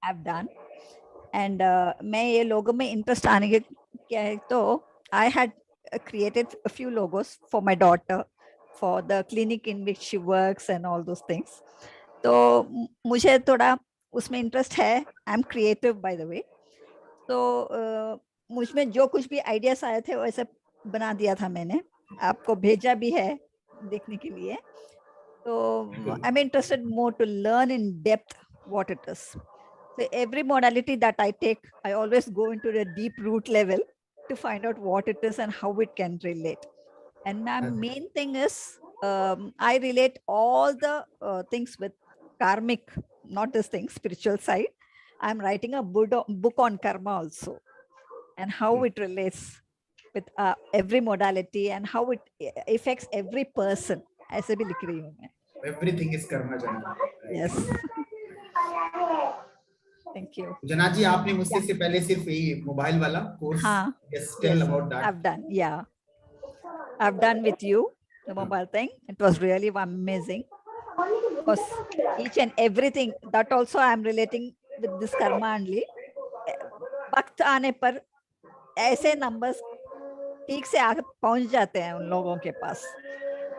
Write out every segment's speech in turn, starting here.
I've done. And मैं ये लोगों में इंटरेस्ट आने के क्या है तो I had created a few logos for my daughter for the clinic in which she works and all those things. तो मुझे थोड़ा उसमें इंटरेस्ट है. I'm creative by the way. तो मुझ में जो कुछ भी आइडियाज आए थे वैसे बना दिया था मैंने. आपको भेजा भी है देखने के लिए. So I'm interested more to learn in depth what it is. So every modality that I take, I always go into the deep root level to find out what it is and how it can relate. And my main thing is I relate all the things with karmic, not this thing, spiritual side. I'm writing a book on karma also and how it relates with every modality and how it affects every person. ऐसे भी लिख रही हूँ मैं. Everything is karma, Jana. Yes. Thank you. जना जी, आपने मुझसे इससे पहले सिर्फ यही मोबाइल वाला course, yes, tell about that. I've done. Yeah, I've done with you the mobile thing. It was really amazing. Because each and everything that also I'm relating with this karma only. वक्त आने पर ऐसे numbers ठीक से आगे पहुंच जाते हैं उन लोगों के पास.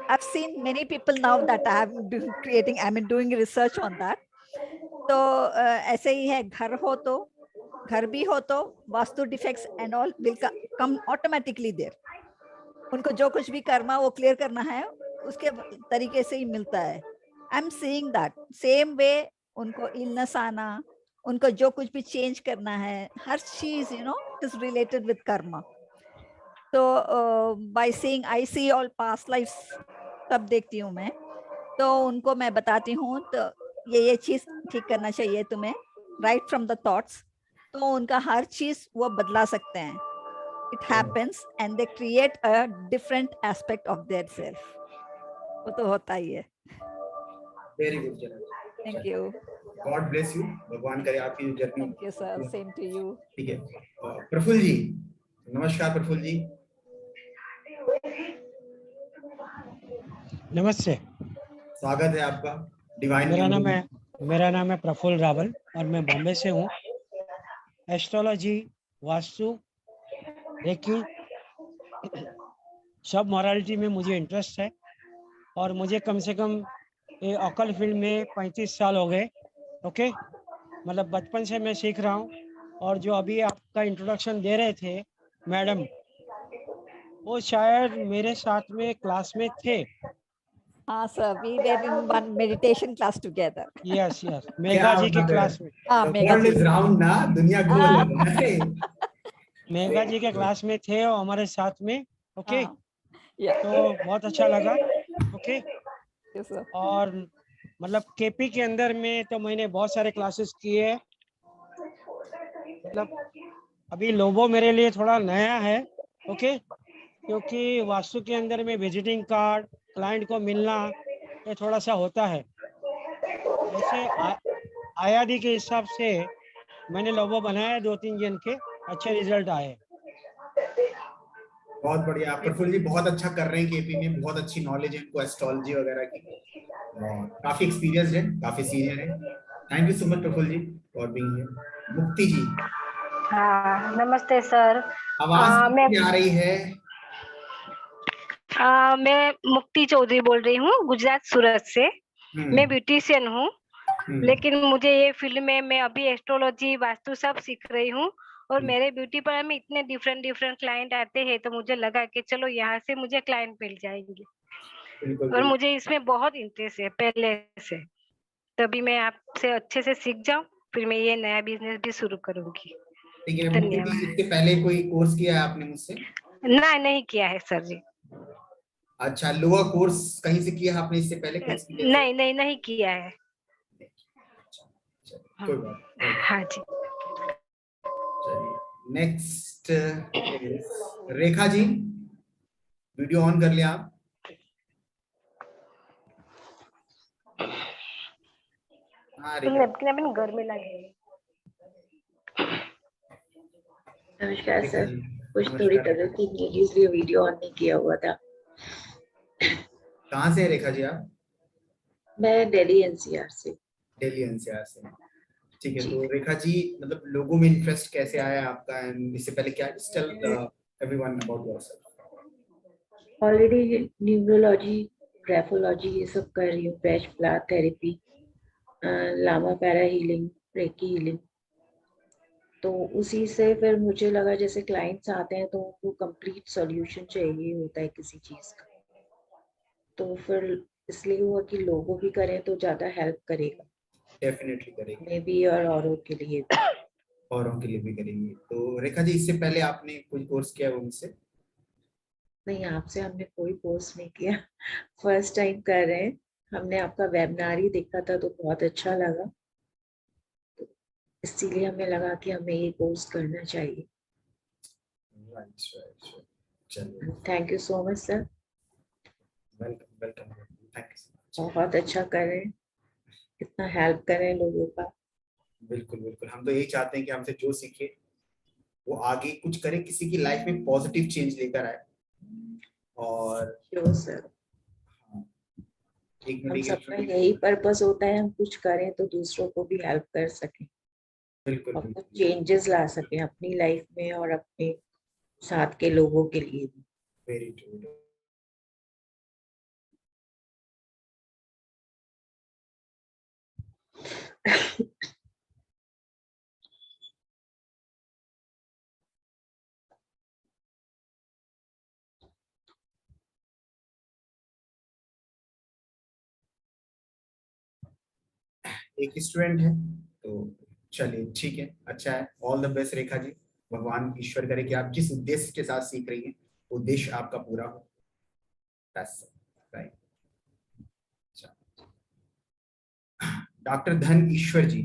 I've seen many people now that I have been creating. I mean doing research on that. तो ऐसे ही है. घर भी हो तो vastu defects and all will come automatically there. उनको जो कुछ भी कर्मा वो क्लियर करना है उसके तरीके से ही मिलता है. I am seeing that same way. उनको इलनेस आना, उनको जो कुछ भी चेंज करना है, हर चीज it is related with karma. तो by seeing I see all past lifes तब देखती हूँ मैं. तो उनको मैं बताती हूँ तो ये चीज ठीक करना चाहिए तुम्हें, राइट फ्रॉम द थॉट्स. तो उनका हर चीज वो बदला सकते हैं. It happens and they create a different aspect of their self. वो तो होता ही है. वेरी गुड जना. Thank you. God bless you. भगवान करे आपकी journey. Thank you sir. Same to you. ठीक है. प्रफुल्ल जी, नमस्कार. प्रफुल्ल जी, नमस्ते. स्वागत है आपका डिवाइन. मेरा नाम है प्रफुल्ल रावल और मैं बॉम्बे से हूँ. एस्ट्रोलॉजी, वास्तु, रेकी, सब मॉरालिटी में मुझे इंटरेस्ट है. और मुझे कम से कम ये ऑकल फील्ड में 35 साल हो गए. ओके, मतलब बचपन से मैं सीख रहा हूँ. और जो अभी आपका इंट्रोडक्शन दे रहे थे मैडम, वो शायद मेरे साथ में क्लास में थे. हाँ sir, we were in one meditation class together. Yes, Megha ji के क्लास में. मेघा जी राउंड ना, दुनिया गोल है. मेघा जी के क्लास में थे और हमारे साथ में. ओके, तो बहुत अच्छा लगा. ओके, और मतलब केपी के अंदर में तो मैंने बहुत सारे क्लासेस किए. मतलब अभी लोबो मेरे लिए थोड़ा नया है. ओके, क्योंकि वास्तु के अंदर में विजिटिंग कार्ड, क्लाइंट को मिलना, ये थोड़ा सा होता है. ऐसे आयादी के हिसाब से मैंने लोगो बनाया 2-3 जन के, अच्छे रिजल्ट आए. बहुत बढ़िया. प्रफुल्ल जी बहुत अच्छा कर रहे हैं. केपी में बहुत अच्छी नॉलेज है इनको एस्ट्रोलॉजी वगैरह की. काफी एक्सपीरियंस है, काफी सीनियर है. Thank you so much Prafull ji for being here. Mukti ji. हाँ, नमस्ते सर. आवाज मैं आ रही है. मैं मुक्ति चौधरी बोल रही हूँ, गुजरात सूरत से. मैं ब्यूटिशियन हूँ. लेकिन मुझे ये फील्ड में मैं अभी एस्ट्रोलॉजी, वास्तु सब सीख रही हूँ. और मेरे ब्यूटी पार्लर में इतने डिफरेंट क्लाइंट आते हैं, तो मुझे लगा कि चलो यहाँ से मुझे क्लाइंट मिल जाएंगे. और मुझे इसमें बहुत इंटरेस्ट है पहले से. तभी मैं आपसे अच्छे से सीख जाऊँ, फिर मैं ये नया बिजनेस भी शुरू करूंगी. ठीक है. इससे पहले कोई कोर्स किया है आपने मुझसे? नहीं किया है सर जी. अच्छा, लोअर कोर्स कहीं से किया है आपने इससे पहले? नहीं किया है. कोई बात. हाँ जी. Next Rekha ji, video on कर लिया आप? हाँ रेखा, घर में लगे. नमस्कार सर. कुछ थोड़ी तबीयत ठीक नहीं थी, इसलिए वीडियो ऑन नहीं किया हुआ था. कहाँ से रेखा जी आप? मैं दिल्ली एनसीआर से. दिल्ली एनसीआर से. ठीक है, जी। तो रेखा जी मतलब लोगों में इंटरेस्ट कैसे आया आपका, एंड इससे पहले क्या, tell everyone about yourself. Already neurology, graphology ये सब कर रही हूँ, Bach flower therapy, Lama Fera healing, reiki healing. तो उसी से फिर मुझे लगा जैसे क्लाइंट्स आते हैं तो उनको कंप्लीट सॉल्यूशन चाहिए होता है किसी चीज का, तो फिर इसलिए हुआ कि लोगों भी करें तो ज्यादा हेल्प करेगा, डेफिनेटली करेंगे, मैं भी और औरों के लिए भी। औरों के लिए भी करेंगे। तो रेखा जी इससे पहले आपने कोई कोर्स किया है उनसे? नहीं, आपसे हमने कोई कोर्स नहीं किया, फर्स्ट टाइम कर रहे हैं। हमने आपका वेबिनार ही देखा था तो बहुत अच्छा लगा, इसीलिए हमें लगा कि हमें ये कोर्स करना चाहिए। राइट, चलिए, thank you so much sir, welcome welcome, thank you so much. बहुत अच्छा कर रहे हैं, इतना हेल्प कर रहे हैं लोगों का। बिल्कुल बिल्कुल, हम तो यही चाहते हैं कि हमसे जो सीखे वो आगे कुछ करे, किसी की लाइफ में पॉजिटिव चेंज लेकर आए। और श्योर सर, हाँ, एक हम मिनट सबका यही पर्पस होता है, हम कुछ करें तो दूसरों को भी हेल्प कर सकें बिल्कुल और कुछ बिल्कुल, चेंजेस ला सकें अपनी लाइफ में और अपने साथ के लोगों के लिए भी। Very true. एक स्टूडेंट है, तो चलिए ठीक है, अच्छा है, all the best Rekha ji. भगवान ईश्वर करे कि आप जिस उद्देश्य के साथ सीख रही हैं उद्देश्य आपका पूरा हो। Right. Doctor Dhan Ishwar ji.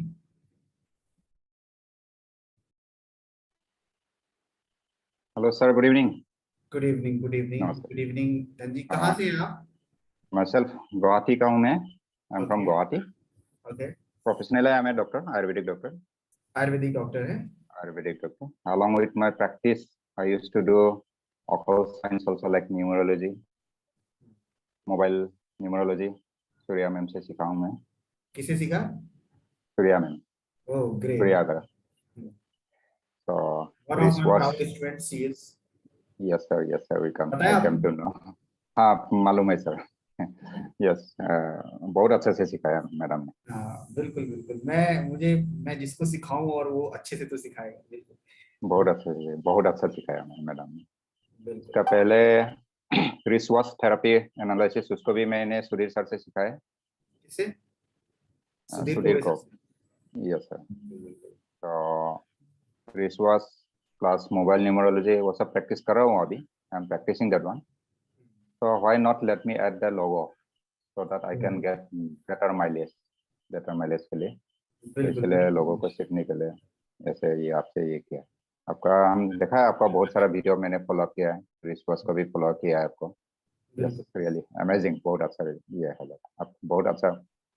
Hello sir, good evening. Good evening, good evening, नमस्ते। गुड इवनिंग धन जी, कहाँ से हैं आप? मैं सेल्फ गुवाहाटी का हूँ। मैं I am from okay Guwahati. Okay, professional है, मैं doctor, ayurvedic doctor. Ayurvedic doctor हैं। Ayurvedic doctor along with my practice I used to do occult science also like numerology, mobile numerology. Surya ma'am से सीखा हूँ मैं। किसे सीखा? Surya ma'am, oh great, Surya अगर। तो one of this my was proud students she is. yes sir we come बताया I came आपने? to know। हाँ मालूम है सर। यस, बहुत अच्छे से सिखाया मैडम ने। हाँ बिल्कुल बिल्कुल, मैं जिसको सिखाऊं और वो अच्छे से तो सिखाएगा, बिल्कुल बहुत अच्छा सिखाया मैडम ने। बिल्कुल। इसका पहले रिसर्च थेरेपी एनालिसिस उसको भी मैंने सुधीर सर से सीखा है। किसे? सुधीर सुधीर प्रोफेसर को, से? Yes sir. बिल्कुल। तो रिसर्च प्लस मोबाइल न्यूमरोलॉजी वो सब प्रैक्टिस कर रहा हूँ अभी। I am practising that one. So why not let me add the logo so that I can get better mileage के लिए। तो बिल्कुल इसलिए लोगों को सीखने के लिए ऐसे ये आपसे ये किया। आपका हम देखा है, आपका बहुत सारा वीडियो मैंने फॉलो किया है, रिसर्च को भी फॉलो किया है आपको। यस बिल्कुल रियली अमेजिंग, बहुत अच्छा ये है। आप बहुत अच्छा,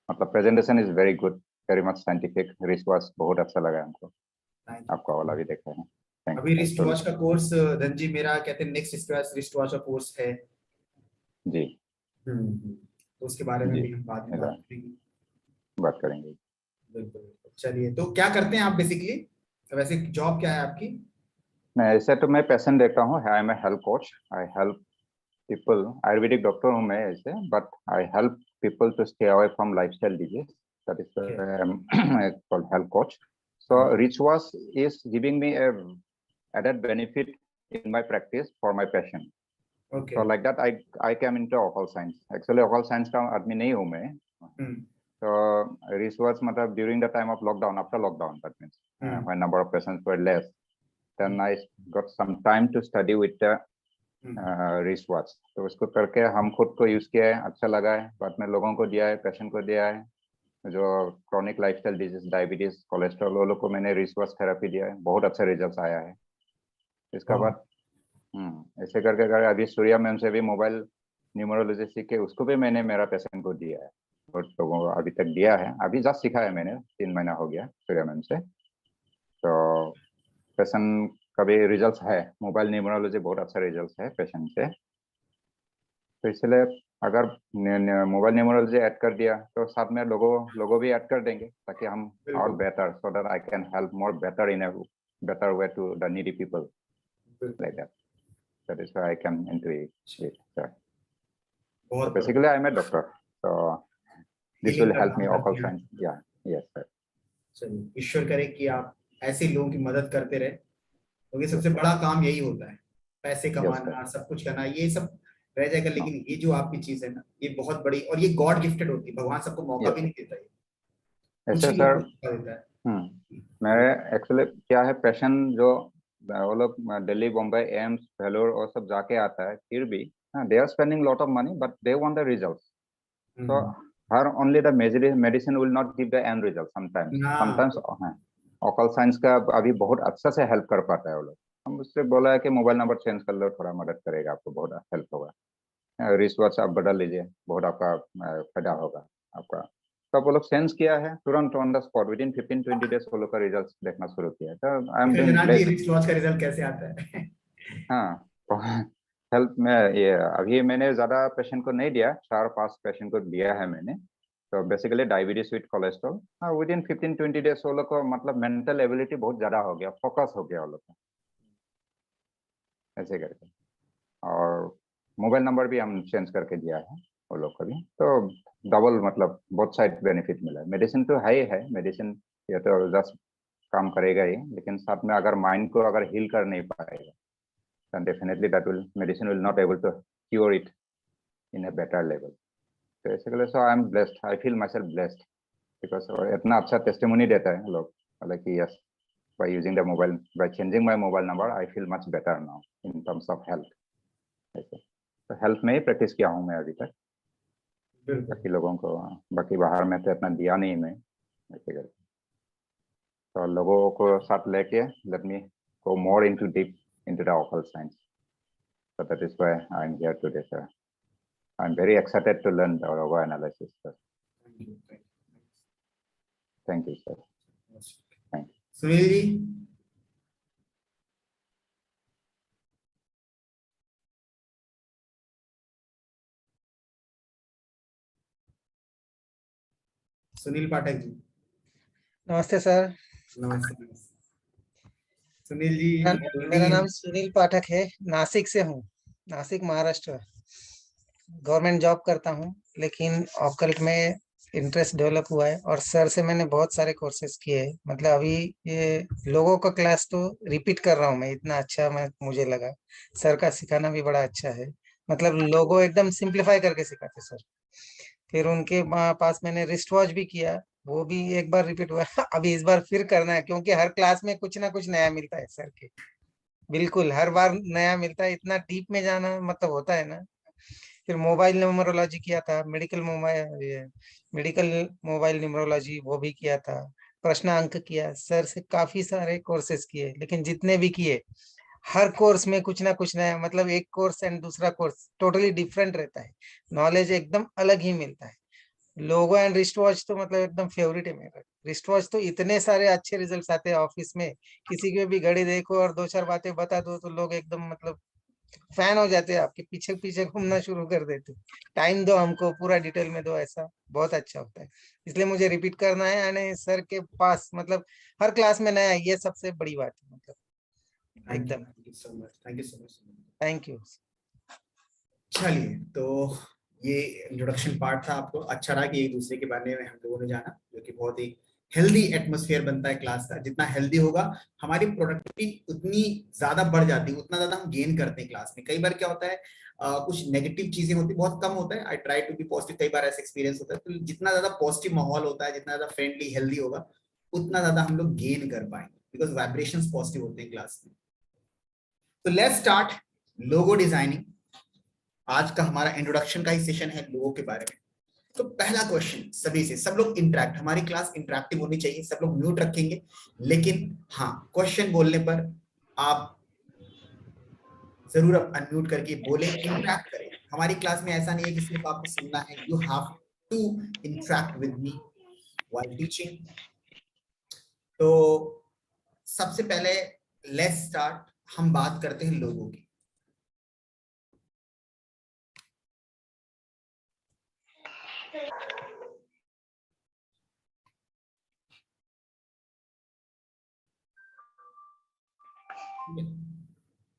मतलब presentation is very good, very much scientific. Research बहुत अच्छा लगा हमको, Thank you. आपका वाला भी देखा है। थैंक अभी यू रिस्ट सर। वॉच का कोर्स धन जी मेरा कहते हैं नेक्स्ट रिस्ट वॉच का कोर्स है। जी तो उसके बारे में जी, भी हम बाद में बात करेंगे। बात करेंगे। बिल्कुल बिल्कुल। चलिए, तो क्या करते हैं आप बेसिकली, वैसे जॉब क्या है आपकी? मैं ऐसे तो मैं पैशन देखता हूँ, I am a health coach. I help people, ayurvedic doctor हूँ मैं ऐसे, but I help people to stay away from lifestyle disease, that is called health coach. So Richwas is giving me a added benefit in my practice for my passion. Okay. So like that I came into occult science. Actually occult science का आदमी नहीं हूँ मैं। So Richwas मतलब during the time of lockdown, after lockdown, that means when number of patients were less, then I got some time to study with the Richwas. तो उसको करके हम खुद को यूज किया है, अच्छा लगा है, बाद में लोगों को दिया है, पेशेंट को दिया है। जो chronic lifestyle disease, diabetes, cholesterol, वो लोग को मैंने रिसर्च थेरेपी दिया है, बहुत अच्छा रिजल्ट आया है। इसका बाद ऐसे करके अभी सूर्या मैम से भी मोबाइल न्यूमरोलॉजी सीख के उसको भी मैंने मेरा पेशेंट को दिया है, बहुत लोगों को अभी तक दिया है। अभी जस्ट सीखा है मैंने, 3 महीना हो गया सूर्या मैम से। तो पेशेंट का भी रिजल्ट है, मोबाइल न्यूमरोलॉजी बहुत अच्छा रिजल्ट है पेशेंट से। तो इसलिए अगर मोबाइल न्यूमरोलॉजी ऐड कर दिया तो साथ में लोगो भी ऐड कर देंगे ताकि हम और better, so that I can help more better in a better way to the needy people like that. That is why I came into it, sir. So basically, I'm a doctor, so this will help me occult science. Yeah, yes, sir. चलिए, ईश्वर करे कि आप ऐसे लोगों की मदद करते रहे, क्योंकि सबसे बड़ा काम यही होता है, पैसे कमाना, सब कुछ करना, ये सब रह जाएगा, लेकिन ये जो आपकी चीज है ना, ये बहुत बड़ी, और ये गॉड गिफ्टेड होती है, भगवान सबको मौका भी नहीं देता है, ऐसे सर. मेरे एक्चुअली क्या है, पैशन जो वो लोग दिल्ली, बॉम्बे, एम्स, वेलोर और सब जाके आता है, फिर भी they are spending lot of money but they want the results. So हर only the medicine will not give the end result. Sometimes occult science का अभी बहुत अच्छा से हेल्प कर पाता है वो लोग. हम उससे बोला है कि मोबाइल नंबर चेंज कर लो, थोड़ा मदद करेगा, आपको बहुत हेल्प होगा. रिसर्च आप बदल लीजिए, बहुत आपका फायदा होगा आपका. तो वो लोग सेंस किया है, तुरंत on the spot with in 15-20 days वो लोग का रिजल्ट देखना शुरू किया है. तो I am doing blessed. Research का रिजल्ट कैसे आता है? हाँ, हेल्प में ये अभी मैंने ज्यादा पेशेंट को नहीं दिया, 4-5 पेशेंट को दिया है मैंने. तो basically diabetes with cholesterol, with in 15-20 days वो लोग को मतलब मेंटल एबिलिटी बहुत ज्यादा हो गया, फोकस हो गया वो लोग का, ऐसे करके. और मोबाइल नंबर भी हम चेंज करके दिया है वो लोग को भी. तो डबल मतलब बहुत साइड बेनिफिट मिला है. मेडिसिन तो है मेडिसिन, ये तो जस्ट काम करेगा ही, लेकिन साथ में अगर माइंड को अगर हील कर नहीं पाएगा, then definitely that medicine will not able to cure it in a better level. So basically, so I am blessed. I feel myself blessed because इतना अच्छा testimony देता है लोग, like yes, by using the mobile, by changing my mobile number, I feel much better now in terms of health. तो health में ही practice किया हूँ मैं अभी तक. बाकी लोगों को, बाकी बाहर में तो इतना दिया नहीं मैं, ऐसे करके. तो लोगों को साथ लेके let me go more into deep into the occult science. So that is why I'm here today, sir. I'm very excited to learn the logo analysis, sir. Thank you, sir. Thank you. Sunil ji. Sunil Pathak ji. नमस्ते sir. नमस्ते. सुनील जी, मेरा नाम सुनील पाठक है, नासिक से हूँ, Nashik Maharashtra. Government job करता हूँ, लेकिन ऑकल्ट में इंटरेस्ट डेवलप हुआ है और सर से मैंने बहुत सारे कोर्सेज किए हैं. मतलब अभी ये लोगों का क्लास तो रिपीट कर रहा हूँ मैं, इतना अच्छा मुझे लगा. सर का सिखाना भी बड़ा अच्छा है, मतलब लोगों एकदम सिंप्लीफाई करके सिखाते सर. फिर उनके पास मैंने रिस्ट वॉच भी किया, वो भी एक बार रिपीट हुआ. अभी इस बार फिर करना है, क्योंकि हर क्लास में कुछ ना कुछ नया मिलता है सर के. बिल्कुल हर बार नया मिलता है, इतना डीप में जाना मतलब होता है ना. फिर मोबाइल न्यूमरोलॉजी किया था, मेडिकल मोबाइल न्यूमरोलॉजी वो भी किया था. प्रश्न अंक किया सर से, काफी सारे कोर्सेज किए, लेकिन जितने भी किए हर कोर्स में कुछ ना कुछ नया, मतलब एक कोर्स एंड दूसरा कोर्स टोटली डिफरेंट रहता है, नॉलेज एकदम अलग ही मिलता है. लोगो एंड रिस्ट वॉच तो मतलब एकदम फेवरेट है मेरा. रिस्ट वॉच तो इतने सारे अच्छे रिजल्ट्स आते हैं ऑफिस में, किसी की भी घड़ी देखो और 2-4 बातें बता दो तो लोग एकदम मतलब फैन हो जाते हैं, आपके पीछे पीछे घूमना शुरू कर देते. टाइम दो हमको, पूरा डिटेल में दो, ऐसा बहुत अच्छा होता है. इसलिए मुझे रिपीट करना है, यानी सर के पास मतलब हर क्लास में नया, ये सबसे बड़ी बात है. मतलब एकदम thank you so much. Thank you. चलिए, तो ये इंट्रोडक्शन पार्ट था. आपको अच्छा रहा कि एक दूसरे के बारे में हम लोगों ने जाना, जो कि बहुत ही हेल्दी एटमॉस्फेयर बनता है क्लास का. जितना हेल्दी होगा हमारी प्रोडक्टिविटी उतनी ज्यादा बढ़ जाती है, उतना ज्यादा हम गेन करते हैं क्लास में. कई बार क्या होता है, कुछ नेगेटिव चीजें होती है, बहुत कम होता है. I try to be positive, कई बार ऐसा एक्सपीरियंस होता है. तो जितना ज्यादा पॉजिटिव माहौल होता है, जितना ज्यादा फ्रेंडली हेल्दी होगा, उतना ज्यादा हम लोग गेन कर पाएंगे, बिकॉज वाइब्रेशंस पॉजिटिव होते हैं क्लास में. तो लेट्स स्टार्ट लोगो डिजाइनिंग. आज का हमारा इंट्रोडक्शन का ही सेशन है लोगों के बारे में. तो पहला क्वेश्चन सभी से, सब लोग इंटरेक्ट, हमारी क्लास इंटरेक्टिव होनी चाहिए, सब लोग म्यूट रखेंगे, लेकिन हाँ क्वेश्चन बोलने पर आप जरूर अनम्यूट करके बोले, इंटरेक्ट करें. हमारी क्लास में ऐसा नहीं है कि सिर्फ आपको सुनना है, you have to interact with me while teaching. तो सबसे पहले लेट्स स्टार्ट, हम बात करते हैं लोगों की.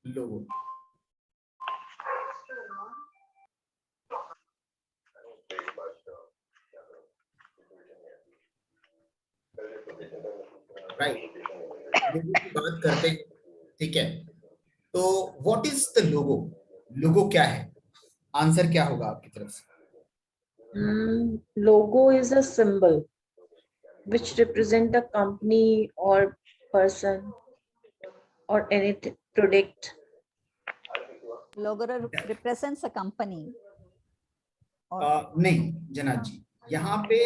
लोगो। राइट, लोगो की बात करते हैं, ठीक है। तो व्हाट इज द लोगो? लोगो क्या है? आंसर क्या होगा आपकी तरफ से? Logo is a symbol which represent a company or person or any product. Logo represents a company. नहीं जनाब जी, यहाँ पे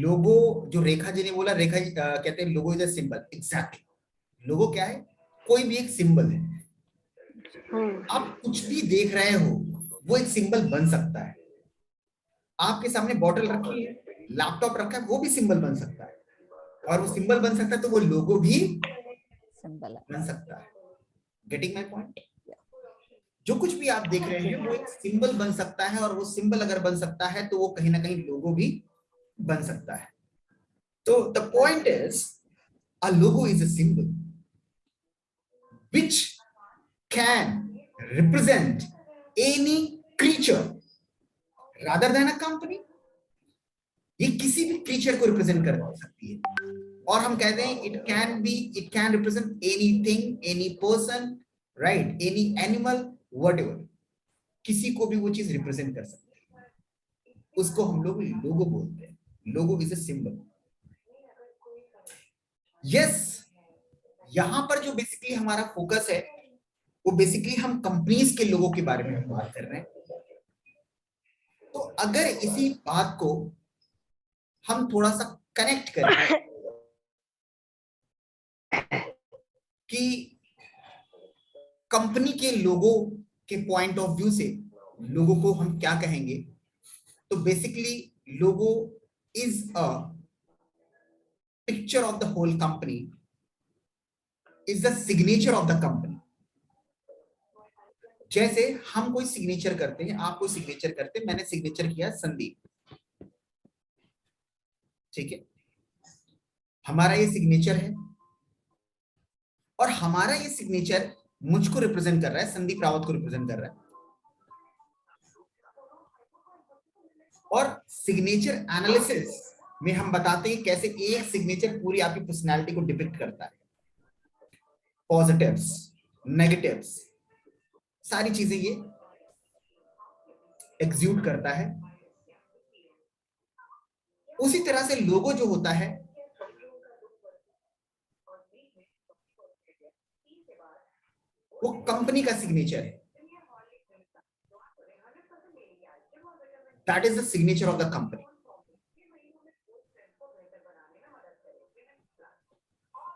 लोगो जो रेखा जी ने बोला, रेखा जी कहते हैं logo is a symbol. Exactly, logo क्या है? कोई भी एक सिंबल है। आप कुछ भी देख रहे हो वो एक सिंबल बन सकता है। आपके सामने बॉटल रखी है, लैपटॉप रखा है, वो भी सिंबल बन सकता है। और वो सिंबल बन सकता है तो वो लोगो भी सिंबल बन सकता है। Getting my point? जो कुछ भी आप देख रहे हैं वो एक सिंबल बन सकता है, और वो सिंबल अगर बन सकता है तो वो कहीं ना कहीं लोगो भी बन सकता है। तो the point is a logo is a symbol which can represent any creature rather than a company. ये किसी भी क्रीचर को रिप्रेजेंट कर सकती है, और हम कहते हैं it can represent anything, any person, right, any animal, whatever. किसी को भी वो चीज रिप्रेजेंट कर सकती है, उसको हम लोग लोगो बोलते हैं। Logo is a symbol. Yes, यहां पर जो बेसिकली हमारा फोकस है वो बेसिकली हम कंपनीज के लोगों के बारे में हम बात कर रहे हैं। तो अगर इसी बात को हम थोड़ा सा कनेक्ट करें कि कंपनी के लोगो के पॉइंट ऑफ व्यू से लोगो को हम क्या कहेंगे, तो basically logo is a picture of the whole company, is the signature of the company. जैसे हम कोई सिग्नेचर करते हैं, आप कोई सिग्नेचर करते हैं, मैंने सिग्नेचर किया संदीप, ठीक है, हमारा ये सिग्नेचर है, और हमारा ये सिग्नेचर मुझको रिप्रेजेंट कर रहा है, संदीप रावत को रिप्रेजेंट कर रहा है। और सिग्नेचर एनालिसिस में हम बताते हैं कैसे एक सिग्नेचर पूरी आपकी पर्सनैलिटी को डिपिक्ट करता है। पॉजिटिव्स, नेगेटिव्स, सारी चीजें ये एग्जीक्यूट करता है। उसी तरह से लोगो जो होता है वो कंपनी का सिग्नेचर है। That is the signature of the company.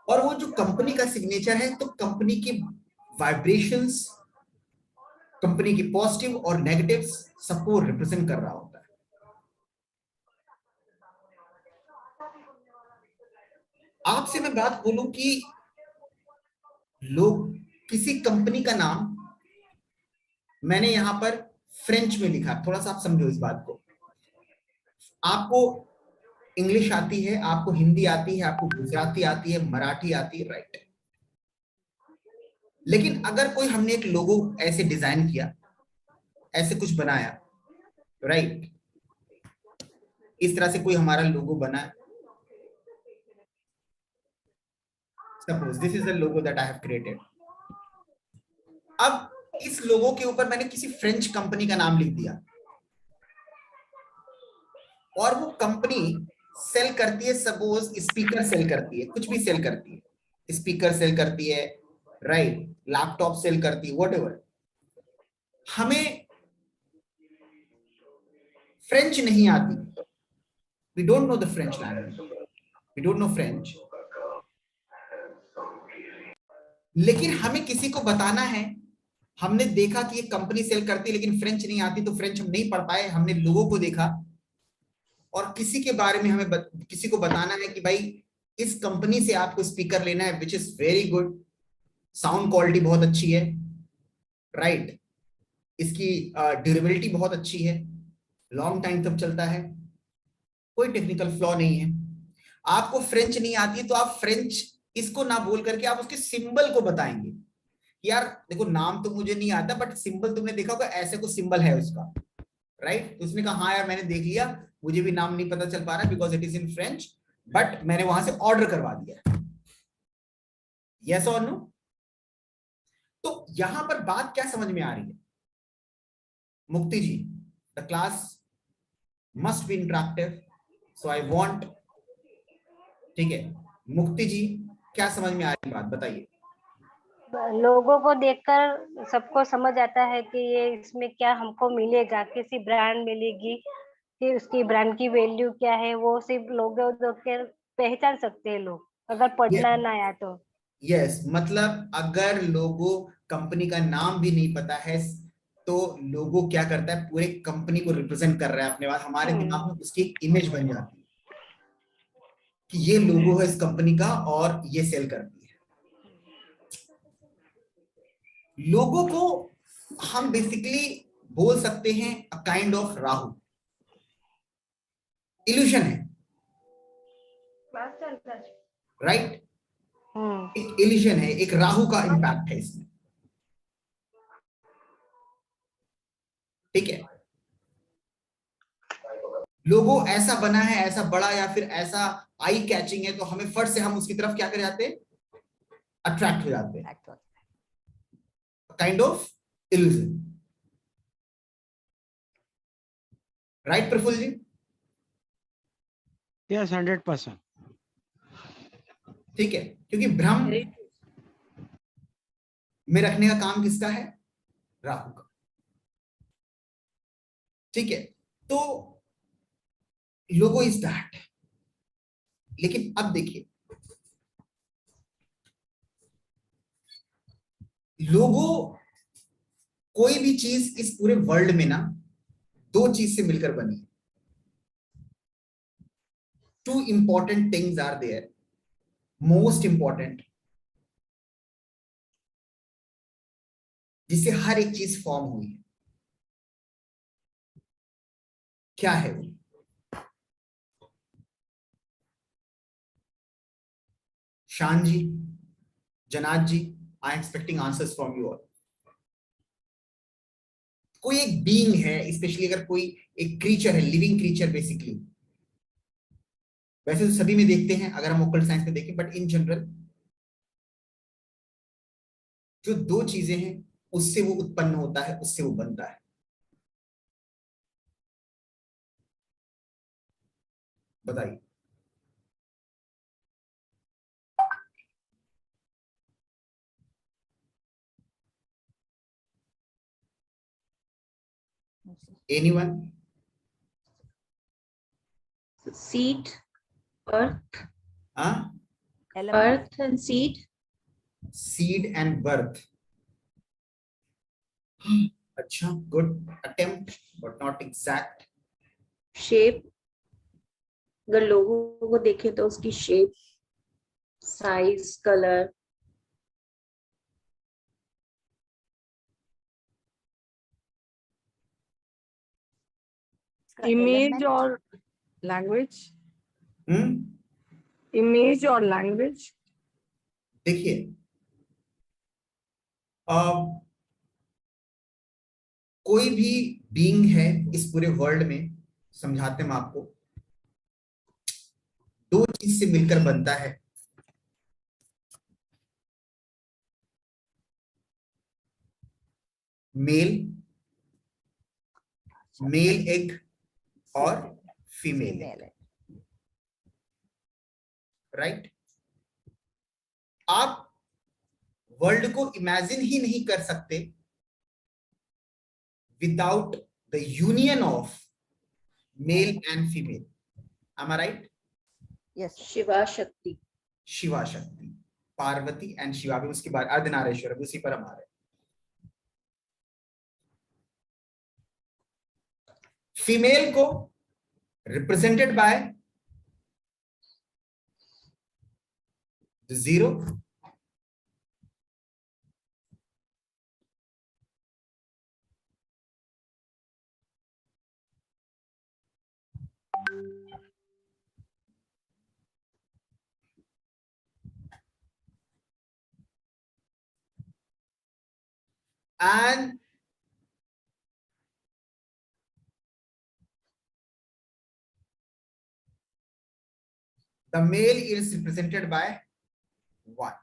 और वो जो कंपनी का सिग्नेचर है, तो कंपनी की वाइब्रेशंस, कंपनी की पॉजिटिव और नेगेटिव्स सबको रिप्रेजेंट कर रहा होता है। आपसे मैं बात बोलूं कि लोग किसी कंपनी का नाम मैंने यहां पर फ्रेंच में लिखा, थोड़ा सा आप समझो इस बात को। आपको इंग्लिश आती है, आपको हिंदी आती है, आपको गुजराती आती है, मराठी आती है, राइट। लेकिन अगर कोई हमने एक लोगो ऐसे डिजाइन किया, ऐसे कुछ बनाया, राइट, इस तरह से कोई हमारा लोगो बना, suppose this is the logo that I have created. अब इस लोगो के ऊपर मैंने किसी फ्रेंच कंपनी का नाम लिख दिया, और वो कंपनी सेल करती है, सपोज स्पीकर सेल करती है, कुछ भी सेल करती है, स्पीकर सेल करती है, राइट, लैपटॉप सेल करती है, व्हाटएवर। हमें फ्रेंच नहीं आती, we don't know the French language, we don't know French, लेकिन हमें किसी को बताना है। हमने देखा कि ये कंपनी सेल करती है लेकिन फ्रेंच नहीं आती, तो फ्रेंच हम नहीं पढ़ पाए, हमने लोगों को देखा, और किसी के बारे में हमें किसी को बताना है कि भाई इस कंपनी से आपको स्पीकर लेना है, which is very good, sound quality बहुत अच्छी है, राइट, इसकी ड्यूरेबिलिटी बहुत अच्छी है, लॉन्ग टाइम तक चलता है, कोई टेक्निकल फ्लॉ नहीं है। आपको फ्रेंच नहीं आती तो आप फ्रेंच इसको ना बोल करके आप उसके सिंबल को बताएंगे कि यार देखो नाम तो मुझे नहीं आता बट सिंबल तुमने देखा होगा, ऐसे कुछ सिंबल है उसका, राइट? तो उसने कहा हाँ यार मैंने देख लिया, मुझे भी नाम नहीं पता चल पा रहा because it is in French, but मैंने वहां से ऑर्डर करवा दिया। यस और नो? तो यहां पर बात क्या समझ में आ रही है Mukti ji? The class must be interactive, so I want, ठीक है मुक्ति जी क्या समझ में आ रही बात बताइए? लोगों को देखकर सबको समझ आता है कि ये इसमें क्या हमको मिलेगा, किसी ब्रांड मिलेगी कि उसकी ब्रांड की वैल्यू क्या है, वो सिर्फ लोगों देख कर पहचान सकते हैं लोग, अगर पढ़ना ना आया तो। यस मतलब अगर लोगों कंपनी का नाम भी नहीं पता है तो लोगो क्या करता है, पूरे कंपनी को रिप्रेजेंट कर रहा है अपने बाद, हमारे दिमाग में उसकी एक इमेज बन जाती है कि ये लोगो है इस कंपनी का और ये सेल करती है। लोगो को हम बेसिकली बोल सकते हैं a kind of Rahu, evolution है, राइट? एक इल्यूशन है, एक राहु का इंपैक्ट है इसमें, ठीक है? लोगो ऐसा बना है, ऐसा बड़ा या फिर ऐसा आई कैचिंग है, तो हमें फट से हम उसकी तरफ क्या कर जाते हैं, अट्रैक्ट हो जाते हैं, kind of illusion, right Prafull ji? Yes 100%। ठीक है, क्योंकि भ्रम में रखने का काम किसका है? राहु का, ठीक है? तो लोगो इज दैट। लेकिन अब देखिए लोगो, कोई भी चीज इस पूरे वर्ल्ड में ना दो चीज से मिलकर बनी है। Two important things are there, most important, जिससे हर एक चीज फॉर्म हुई है। क्या है वो? Shaan ji, Janaj ji, I am expecting answers from you all. कोई एक बीइंग है, स्पेशली अगर कोई एक क्रीचर है, लिविंग क्रीचर बेसिकली, वैसे तो सभी में देखते हैं अगर हम ओकल्ट साइंस में देखें, बट इन जनरल जो दो चीजें हैं उससे वो उत्पन्न होता है, उससे वो बनता है। बताइए। एनीवन? Seed, earth, हाँ, earth and seed. Seed and birth. अच्छा, good attempt but not exact. Shape. अगर लोगों को देखें तो उसकी शेप, साइज, कलर। इमेज और लैंग्वेज। इमेज और लैंग्वेज। देखिए कोई भी बीइंग है इस पूरे वर्ल्ड में, समझाते हैं हम आपको, दो चीज से मिलकर बनता है। मेल, मेल एग और फीमेल एग, राइट? आप वर्ल्ड को इमेजिन ही नहीं कर सकते without the union of male and female. am I right? Yes, Shiva शक्ति। शिवा शक्ति, पार्वती एंड शिवा भी उसके बाद अर्धनारेश्वर भी उसी पर हम आ रहे हैं। फीमेल को represented by zero, and the male is represented by 1.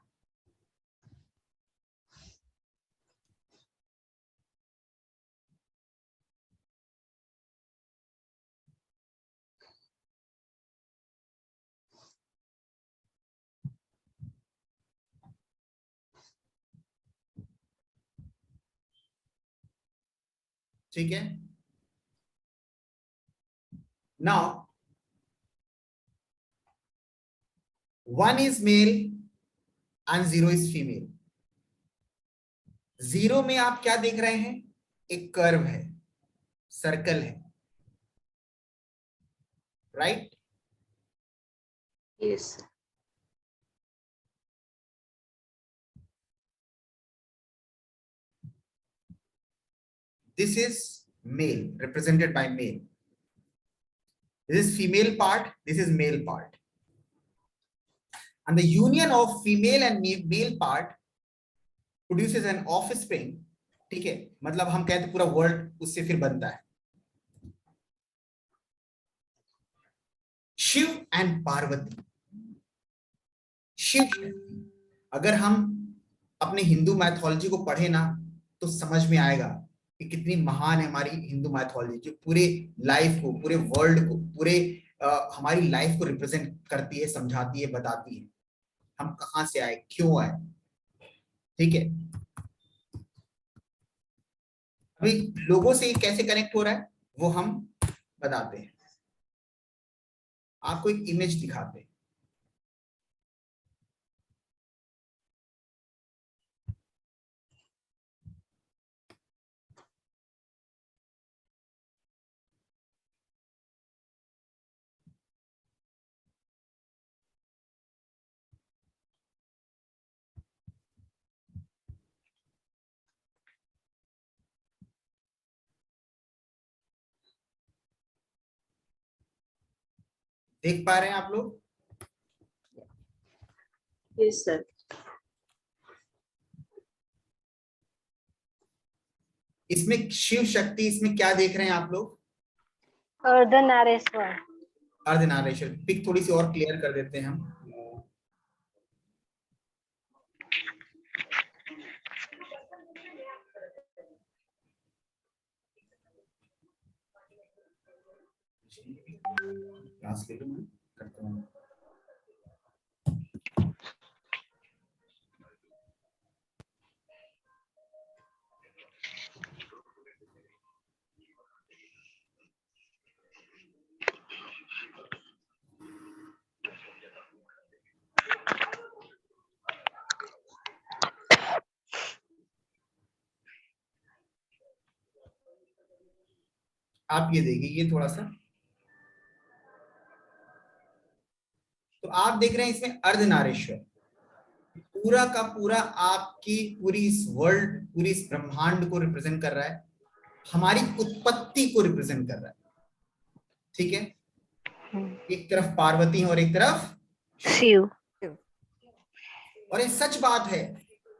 ठीक है. Now 1 is male and 0 is female. 0 में आप क्या देख रहे हैं? एक कर्व है, सर्कल है, right? Yes. This is male, represented by male. This is female part, this is male part. And the union of female and male part produces an offspring. ठीक है, मतलब हम कहते पूरा वर्ल्ड उससे फिर बनता है. शिव एंड पार्वती. शिव शक्ति, अगर हम अपने हिंदू मैथोलॉजी को पढ़े ना तो समझ में आएगा कि कितनी महान है हमारी हिंदू मैथोलॉजी, जो पूरे लाइफ को, पूरे वर्ल्ड को, पूरे हमारी लाइफ को रिप्रेजेंट करती है, समझाती है, बताती है हम कहां से आए, क्यों आए. ठीक है, अभी लोगों से कैसे कनेक्ट हो रहा है वो हम बताते हैं. आपको एक इमेज दिखाते हैं. देख पा रहे हैं आप लोग? Yes, sir. इसमें शिव शक्ति, इसमें क्या देख रहे हैं आप लोग? अर्धनारेश्वर. अर्धनारेश्वर. पिक थोड़ी सी और क्लियर कर देते हैं हम. क्लास ले लूं मैं, करता हूं. आप ये देखिए, ये थोड़ा सा, तो आप देख रहे हैं इसमें अर्धनारेश्वर पूरा का पूरा आपकी पूरी इस वर्ल्ड, पूरी इस ब्रह्मांड को रिप्रेजेंट कर रहा है, हमारी उत्पत्ति को रिप्रेजेंट कर रहा है. ठीक है, एक तरफ पार्वती है और एक तरफ शिव. और ये सच बात है.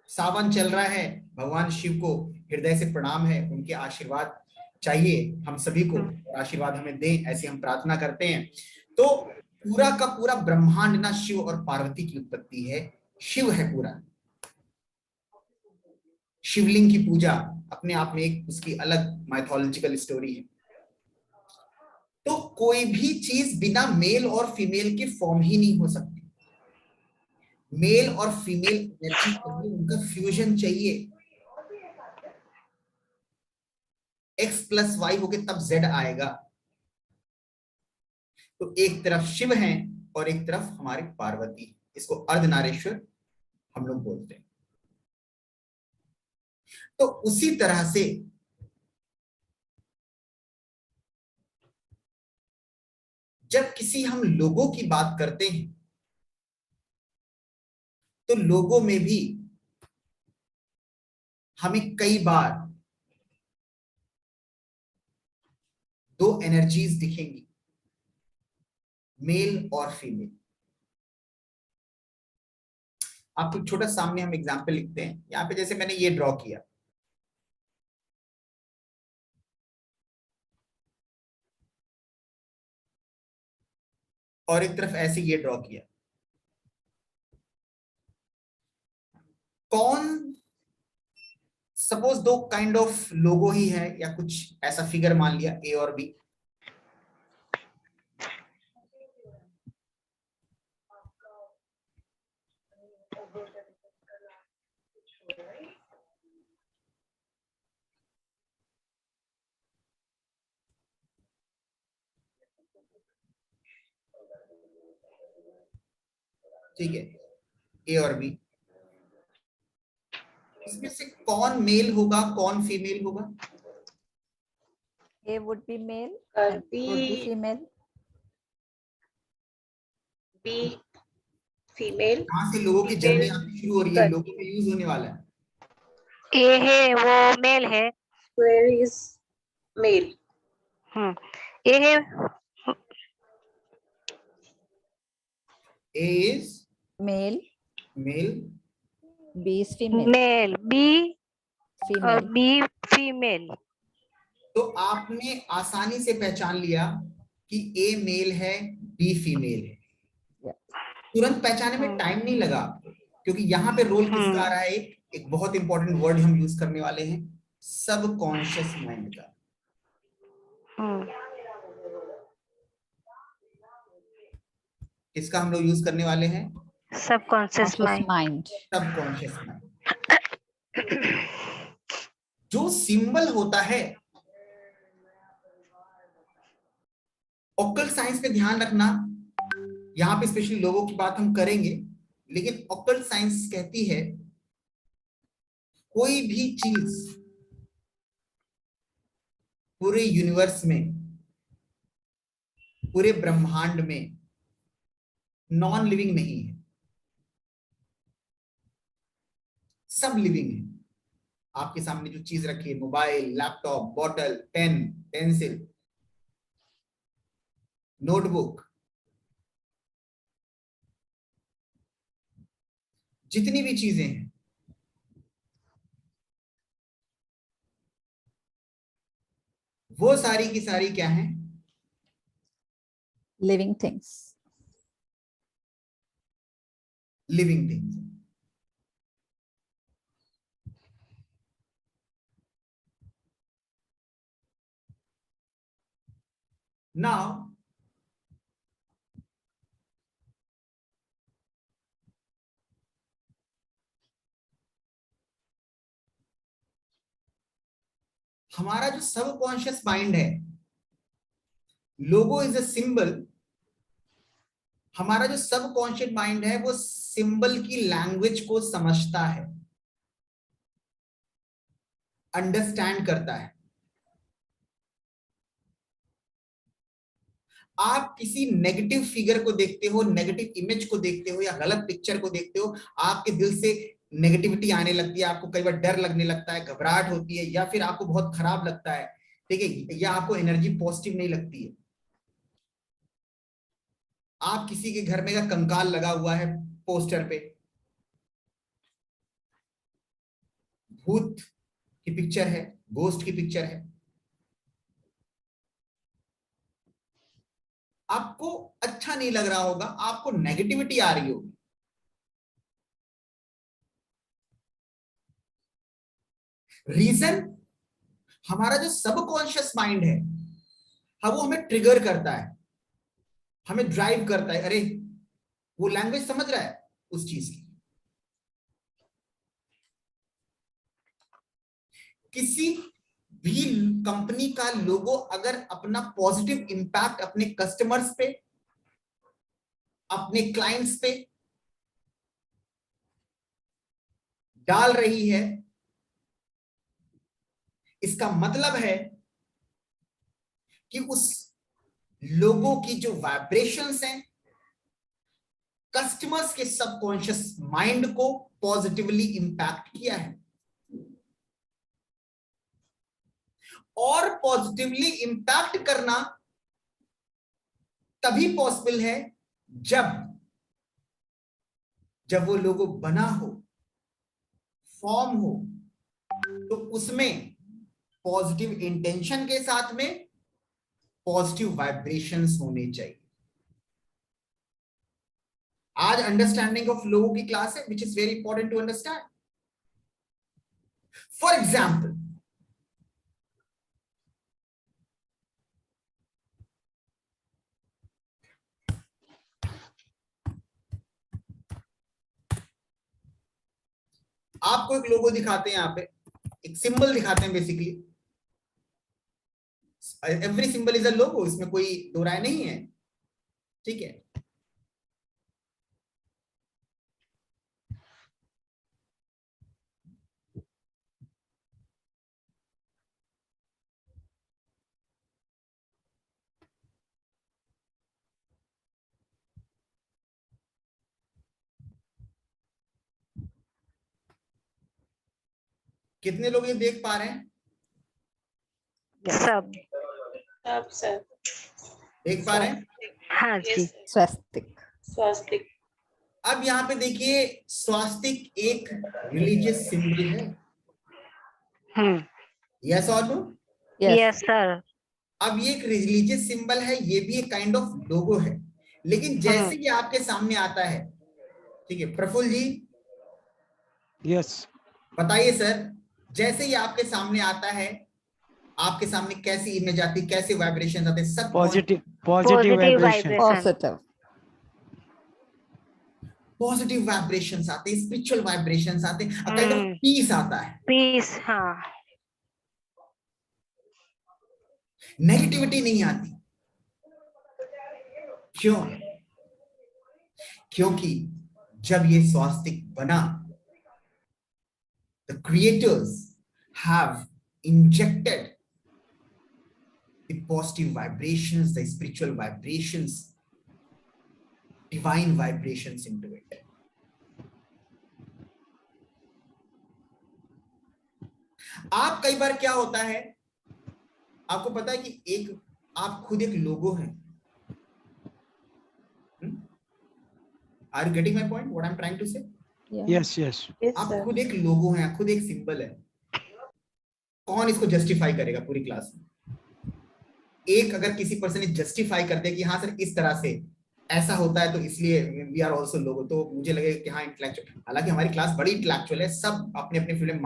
सावन चल रहा है, भगवान शिव को हृदय से प्रणाम है, उनके आशीर्वाद चाहिए हम सभी को, आशीर्वाद हमें दें, ऐसे हम प्रार्थना करते हैं. तो पूरा का पूरा ब्रह्मांड ना शिव और पार्वती की उत्पत्ति है. शिव है पूरा. शिवलिंग की पूजा अपने आप में एक उसकी अलग माइथोलॉजिकल स्टोरी है. तो कोई भी चीज बिना मेल और फीमेल के फॉर्म ही नहीं हो सकती. मेल और फीमेल एनर्जी चाहिए, उनका फ्यूजन चाहिए. X प्लस वाई होके तब Z आएगा. तो एक तरफ शिव हैं और एक तरफ हमारे पार्वती. इसको अर्धनारेश्वर हम लोग बोलते हैं. तो उसी तरह से जब किसी हम लोगों की बात करते हैं तो लोगों में भी हमें कई बार दो एनर्जीज दिखेंगी, मेल और फीमेल. आपको छोटा सामने हम एग्जांपल लिखते हैं. यहां पे जैसे मैंने ये ड्रॉ किया, और एक तरफ ऐसे ये ड्रॉ किया। कौन, सपोज 2 काइंड ऑफ लोगो ही है या कुछ ऐसा फिगर मान लिया ए और बी, ठीक है, ए और बी, इसमें से कौन मेल होगा कौन फीमेल होगा? A would be male और and B would be B female. Female. कहां से लोगों की जर्नी आपकी शुरू हो रही है, लोगों में यूज होने वाला है। ए है वो मेल है। Square is male. ए है A is Male, male, B is female. Male, B और Female. B female. तो आपने आसानी से पहचान लिया कि ए मेल है बी फीमेल है। तुरंत पहचाने में टाइम नहीं लगा आपको, क्योंकि यहाँ पे रोल किसका आ रहा है? एक बहुत इंपॉर्टेंट वर्ड हम यूज करने वाले हैं, सबकॉन्शियस माइंड का। किसका हम लोग यूज करने वाले हैं? Subconscious Conscious mind. mind. Subconscious mind. जो सिंबल होता है, ऑकल्ट साइंस पे ध्यान रखना, यहाँ पे स्पेशली लोगों की बात हम करेंगे, लेकिन ऑकल्ट साइंस कहती है कोई भी चीज पूरे यूनिवर्स में, पूरे ब्रह्मांड में नॉन लिविंग नहीं है, सब लिविंग है। आपके सामने जो चीज रखी है, mobile, laptop, bottle, pen, pencil, notebook, जितनी भी चीजें हैं, वो सारी की सारी क्या हैं? Living things. Living things. Now हमारा जो सबकॉन्शियस माइंड है, लोगो इज अ सिंबल। हमारा जो सबकॉन्शियस माइंड है वो सिंबल की लैंग्वेज को समझता है, अंडरस्टैंड करता है। आप किसी नेगेटिव फिगर को देखते हो, नेगेटिव इमेज को देखते हो या गलत पिक्चर को देखते हो, आपके दिल से नेगेटिविटी आने लगती है, आपको कई बार डर लगने लगता है, घबराहट होती है, या फिर आपको बहुत खराब लगता है, ठीक है, या आपको एनर्जी पॉजिटिव नहीं लगती है। आप किसी के घर में का कंकाल लगा हुआ है पोस्टर पे, भूत की पिक्चर है, गोस्ट की पिक्चर है, आपको अच्छा नहीं लग रहा होगा, आपको नेगेटिविटी आ रही होगी। रीजन, हमारा जो सबकॉन्शियस माइंड है, वो हमें ट्रिगर करता है, हमें ड्राइव करता है। अरे वो लैंग्वेज समझ रहा है उस चीज की। किसी भी कंपनी का लोगो अगर अपना पॉजिटिव इंपैक्ट अपने कस्टमर्स पे, अपने क्लाइंट्स पे डाल रही है, इसका मतलब है कि उस लोगों की जो वाइब्रेशंस हैं, कस्टमर्स के सबकॉन्शियस माइंड को पॉजिटिवली इंपैक्ट किया है। और पॉजिटिवली इंपैक्ट करना तभी पॉसिबल है जब वो लोगो बना हो, फॉर्म हो, तो उसमें पॉजिटिव इंटेंशन के साथ में पॉजिटिव वाइब्रेशंस होने चाहिए। आज अंडरस्टैंडिंग ऑफ लोगों की क्लास है, which is very important to understand. For example, आपको एक लोगो दिखाते हैं, यहाँ पे एक सिंबल दिखाते हैं. Basically every symbol is a logo, इसमें कोई दो राय नहीं है. ठीक है. कितने लोग ये देख पा रहे हैं? सब. सब सर. देख पा रहे हैं? हाँ जी. Swastik. स्वास्तिक. अब यहाँ पे देखिए, स्वास्तिक एक रिलीजियस सिंबल है. यस और नो? Yes sir. अब ये एक रिलीजियस सिंबल है, ये भी एक काइंड ऑफ लोगो है. लेकिन जैसे ये आपके सामने आता है, ठीक है प्रफुल्ल जी, यस बताइए सर, जैसे ये आपके सामने आता है, आपके सामने कैसी इमेज आती है, कैसे वाइब्रेशन आते हैं? सब positive Positive vibration. vibration. Positive. Positive vibrations आते हैं, स्पिरिचुअल वाइब्रेशंस आते हैं, काइंड ऑफ पीस आता है. पीस. हाँ. नेगेटिविटी नहीं आती. क्यों? क्योंकि जब ये स्वास्तिक बना, the creators have injected the positive vibrations, the spiritual vibrations, divine vibrations into it. आप कई बार क्या होता है, आपको पता है कि एक आप खुद एक लोगो हैं. Are you getting my point? What I'm trying to say? Yes yes. आप खुद एक लोगो हैं, खुद एक सिंबल है. कौन इसको जस्टिफाई करेगा पूरी क्लास में? एक अगर किसी पर्सन ने जस्टिफाई कर दिया कि हाँ सर इस तरह से ऐसा होता है तो इसलिए वी आर आल्सो लोगो, तो मुझे लगेगा कि हाँ इंटेलेक्चुअल. हालांकि हमारी क्लास बड़ी इंटेलेक्चुअल है, सब अपने अपने फील्ड में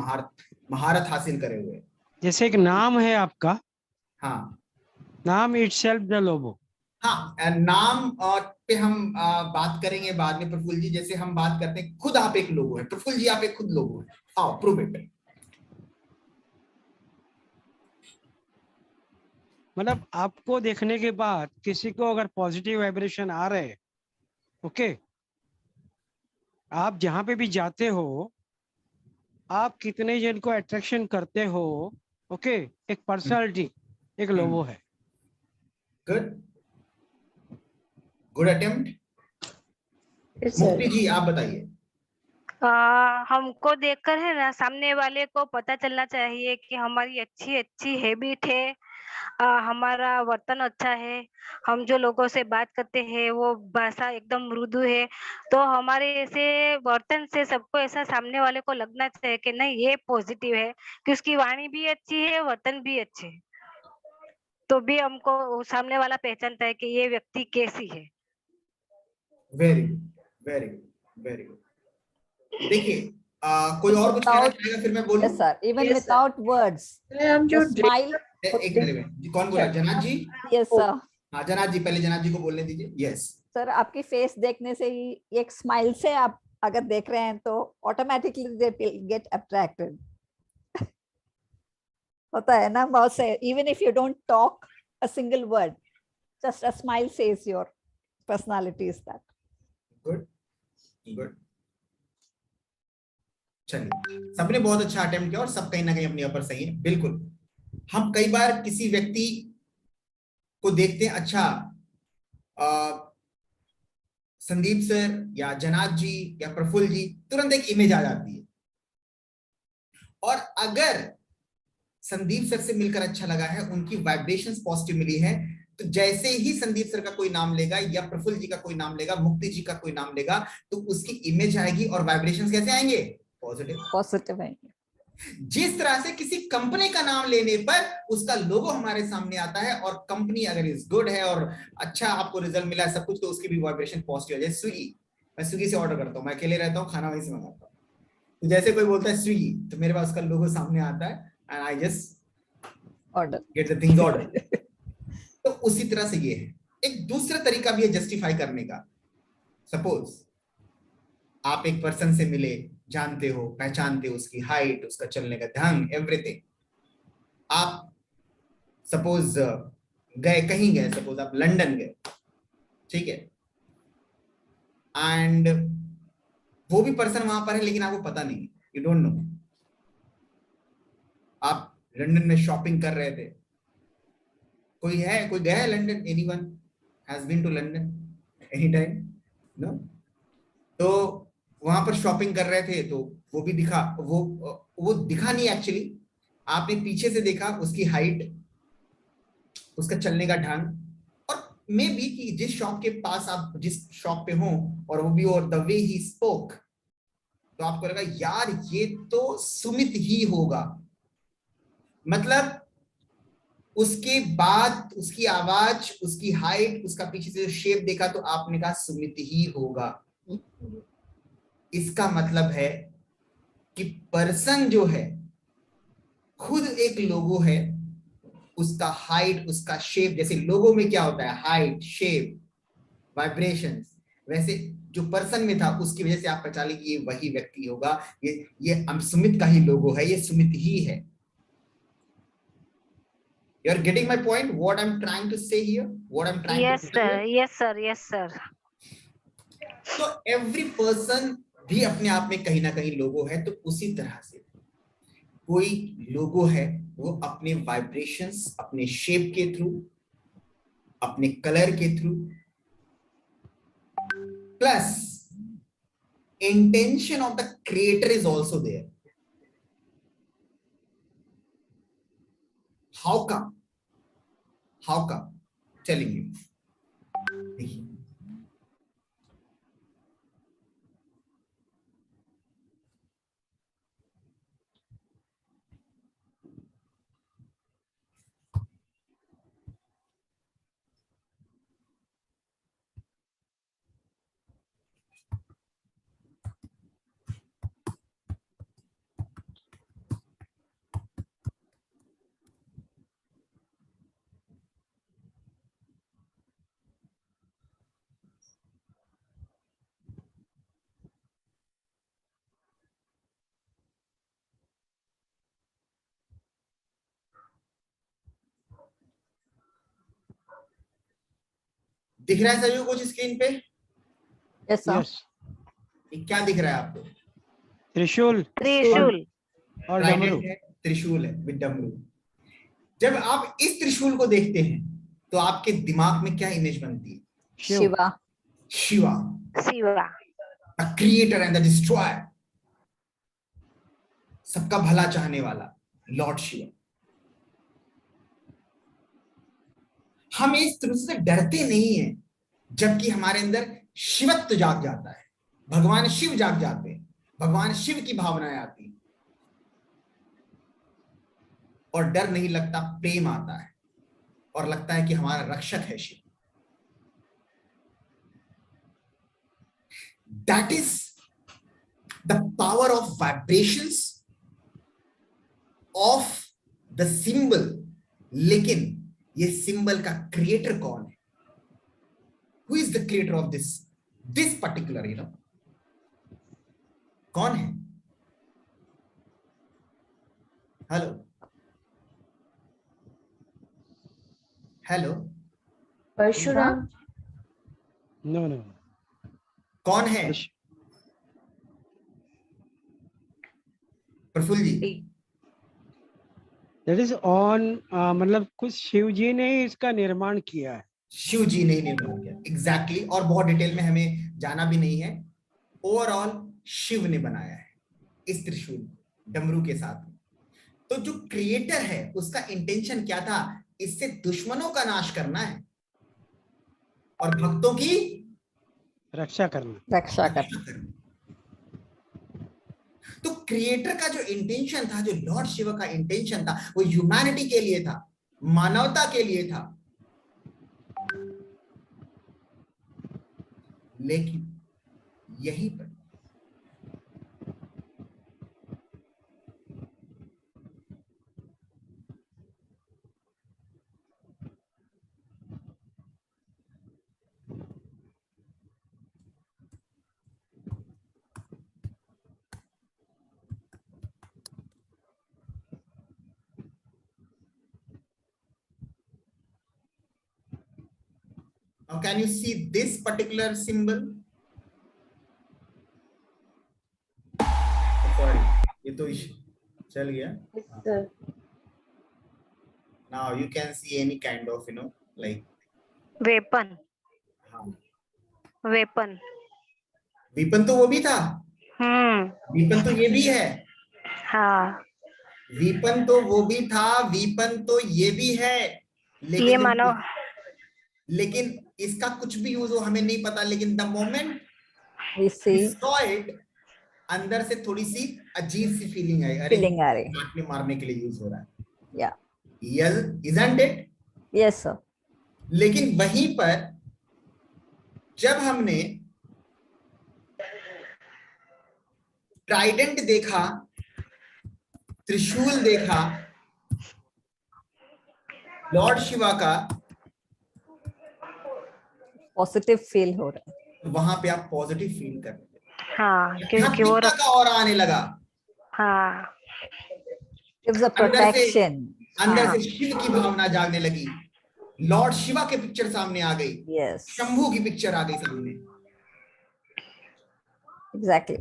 महारत हासिल करे हुए हैं. जैसे एक नाम है आपका, हाँ नाम इटसेल्फ द लोगो. हाँ, नाम पे हम बात करेंगे बाद में प्रफुल्ल जी. जैसे हम बात करते हैं, खुद आप एक लोगो है. प्रफुल्ल जी आप एक खुद लोगो है. आओ प्रूव इट. मतलब आपको देखने के बाद किसी को अगर पॉजिटिव वाइब्रेशन आ रहे हैं, ओके, आप जहां पे भी जाते हो, आप कितने जन को अट्रैक्शन करते हो, ओके, एक पर्सनालिटी, एक लोगो है. Good attempt. मुक्ति जी आप बताइए. हमको देखकर है ना, सामने वाले को पता चलना चाहिए कि हमारी अच्छी हैबिट है, हमारा वर्तन अच्छा है, हम जो लोगों से बात करते हैं वो भाषा एकदम मृदु है, तो हमारे ऐसे वर्तन से सबको ऐसा सामने वाले को लगना चाहिए कि नहीं ये पॉजिटिव है, कि उसकी वाणी भी अच्छी है, वर्तन भी अच्छे है, तो भी हमको सामने वाला पहचानता है कि ये व्यक्ति कैसी है. Very good, very good, very good. देखिए कोई और कुछ कहना चाहेगा फिर मैं बोलूं? Yes sir. Even without words. हम जो The smile. एक मिनट, कौन बोला? जनाब जी. Yes sir. हाँ जनाब जी, पहले जनाब जी को बोलने दीजिए. यस सर, आपकी फेस देखने से ही, एक स्माइल से आप अगर देख रहे हैं तो automatically they will get attracted. होता है ना बहुत से, even if you don't talk a single word, just a smile says your personality is that. Good good. चलिए, सबने बहुत अच्छा अटेम्प्ट किया और सब कहीं ना कहीं अपनी ऊपर सही है. बिल्कुल. हम कई बार किसी व्यक्ति को देखते हैं, अच्छा संदीप सर या जनाब जी या प्रफुल्ल जी, तुरंत एक इमेज आ जाती है. और अगर संदीप सर से मिलकर अच्छा लगा है, उनकी वाइब्रेशंस पॉजिटिव मिली है, तो जैसे ही संदीप सर का कोई नाम लेगा या प्रफुल्ल जी का कोई नाम लेगा, मुक्ति जी का कोई नाम लेगा, तो उसकी इमेज आएगी और वाइब्रेशंस कैसे आएंगे? पॉजिटिव है. जिस तरह से किसी कंपनी का नाम लेने पर उसका लोगो हमारे सामने आता है और कंपनी अगर इज गुड है और अच्छा आपको रिजल्ट मिला है सब कुछ, तो उसकी भी वाइब्रेशन पॉजिटिव है. जैसे स्विगी, मैं स्विगी से ऑर्डर करता हूँ, मैं अकेले रहता हूँ, खाना वहीं से मंगाता हूँ। तो जैसे कोई बोलता है स्विगी, तो मेरे पास उसका लोगो सामने आता है and I just order get the things order. तो उसी तरह से ये है। एक दूसरा तरीका भी है जस्टिफाई करने का। सपोज आप एक पर्सन से मिले, जानते हो, पहचानते हो उसकी हाइट, उसका चलने का ढंग, एवरीथिंग। आप सपोज गए, कहीं गए, सपोज आप लंदन गए, ठीक है, एंड वो भी पर्सन वहां पर है लेकिन आपको पता नहीं, यू डोंट नो। आप लंदन में शॉपिंग कर रहे थे, कोई गया है London? Anyone has been to London any time? No. तो वहां पर शॉपिंग कर रहे थे, तो वो भी दिखा, वो दिखा नहीं एक्चुअली, आपने पीछे से देखा उसकी हाइट, उसका चलने का ढंग, और मे बी कि जिस शॉप के पास आप जिस शॉप पे हो और वो भी, और द वे ही स्पोक, तो आपको लगा यार ये तो सुमित ही होगा। मतलब उसके बाद उसकी आवाज, उसकी हाइट, उसका पीछे से जो शेप देखा तो आपने कहा सुमित ही होगा। इसका मतलब है कि पर्सन जो है खुद एक लोगो है, उसका हाइट, उसका शेप, जैसे लोगो में क्या होता है, हाइट, शेप, वाइब्रेशंस, वैसे जो पर्सन में था उसकी वजह से आप पहचान ली कि ये वही व्यक्ति होगा, ये सुमित का ही लोगो है, ये सुमित ही है। You are getting my point? What I'm trying to say here? What I'm trying Yes, to say sir. here? Yes, sir. Yes, sir. तो every person भी अपने आप में कहीं ना कहीं लोगो है। तो उसी तरह से कोई लोगो है, वो अपने वाइब्रेशंस, अपने शेप के थ्रू, अपने कलर के through, plus intention of the creator is also there. How come? How come? Telling you. देखिए, दिख रहा है सभी को कुछ स्क्रीन पे? Yes sir. यस। ये क्या दिख रहा है आपको? त्रिशूल Trishul. और डमरू। ट्राइडेंट है, त्रिशूल है विद डमरू। जब आप इस त्रिशूल को देखते हैं तो आपके दिमाग में क्या इमेज बनती है? Shiva. Shiva, Shiva. The creator and the destroyer, सबका भला चाहने वाला लॉर्ड शिवा। हम इस त्रिशूल से डरते नहीं हैं, जबकि हमारे अंदर शिवत्व जाग जाता है, भगवान शिव जाग जाते हैं, भगवान शिव की भावनाएं आती हैं, और डर नहीं लगता, प्रेम आता है और लगता है कि हमारा रक्षक है Shiv. That is the power of vibrations of the symbol. लेकिन ये सिंबल का क्रिएटर कौन है? Who is the creator of this particular, you know, कौन है? Hello hello, Parshuram. No no. कौन है? Prafull ji. That is on, मतलब कुछ शिव जी ने ही इसका निर्माण किया है। शिव जी ने निर्माण किया, एग्जैक्टली। और बहुत डिटेल में हमें जाना भी नहीं है, ओवरऑल शिव ने बनाया है इस त्रिशूल डमरू के साथ। तो जो क्रिएटर है उसका इंटेंशन क्या था? इससे दुश्मनों का नाश करना है और भक्तों की रक्षा करना। रक्षा करना। तो क्रिएटर का जो इंटेंशन था, जो लॉर्ड शिव का इंटेंशन था, वो ह्यूमैनिटी के लिए था, मानवता के लिए था। लेकिन यहीं पर। Now can you see this particular symbol? Sorry, ये तो चल गया. Yes, sir. Now you can see any kind of, like weapon, हाँ, वेपन। weapon तो वो भी था, weapon तो ये भी है, हाँ, weapon तो वो भी था, weapon तो ये भी है, ये मानो लेकिन इसका कुछ भी यूज हो हमें नहीं पता, लेकिन the moment We see saw it, अंदर से थोड़ी सी अजीब सी फीलिंग आई, अरे feeling आ रही. काटने मारने के लिए यूज हो रहा है. Yeah. Yes, isn't it? Yes, sir. लेकिन वहीं पर जब हमने ट्राइडेंट देखा, त्रिशूल देखा, लॉर्ड शिवा का, Positive feel हो रहा है. वहां पे आप पॉजिटिव फील कर रहे थे. हाँ, क्योंकि वो आध्यात्मिकता का और आने लगा. हाँ, Gives a protection. अंदर से शिव की भावना जागने लगी. लॉर्ड शिवा के पिक्चर सामने आ गई. Yes. शंभू की पिक्चर आ गई सामने. Exactly.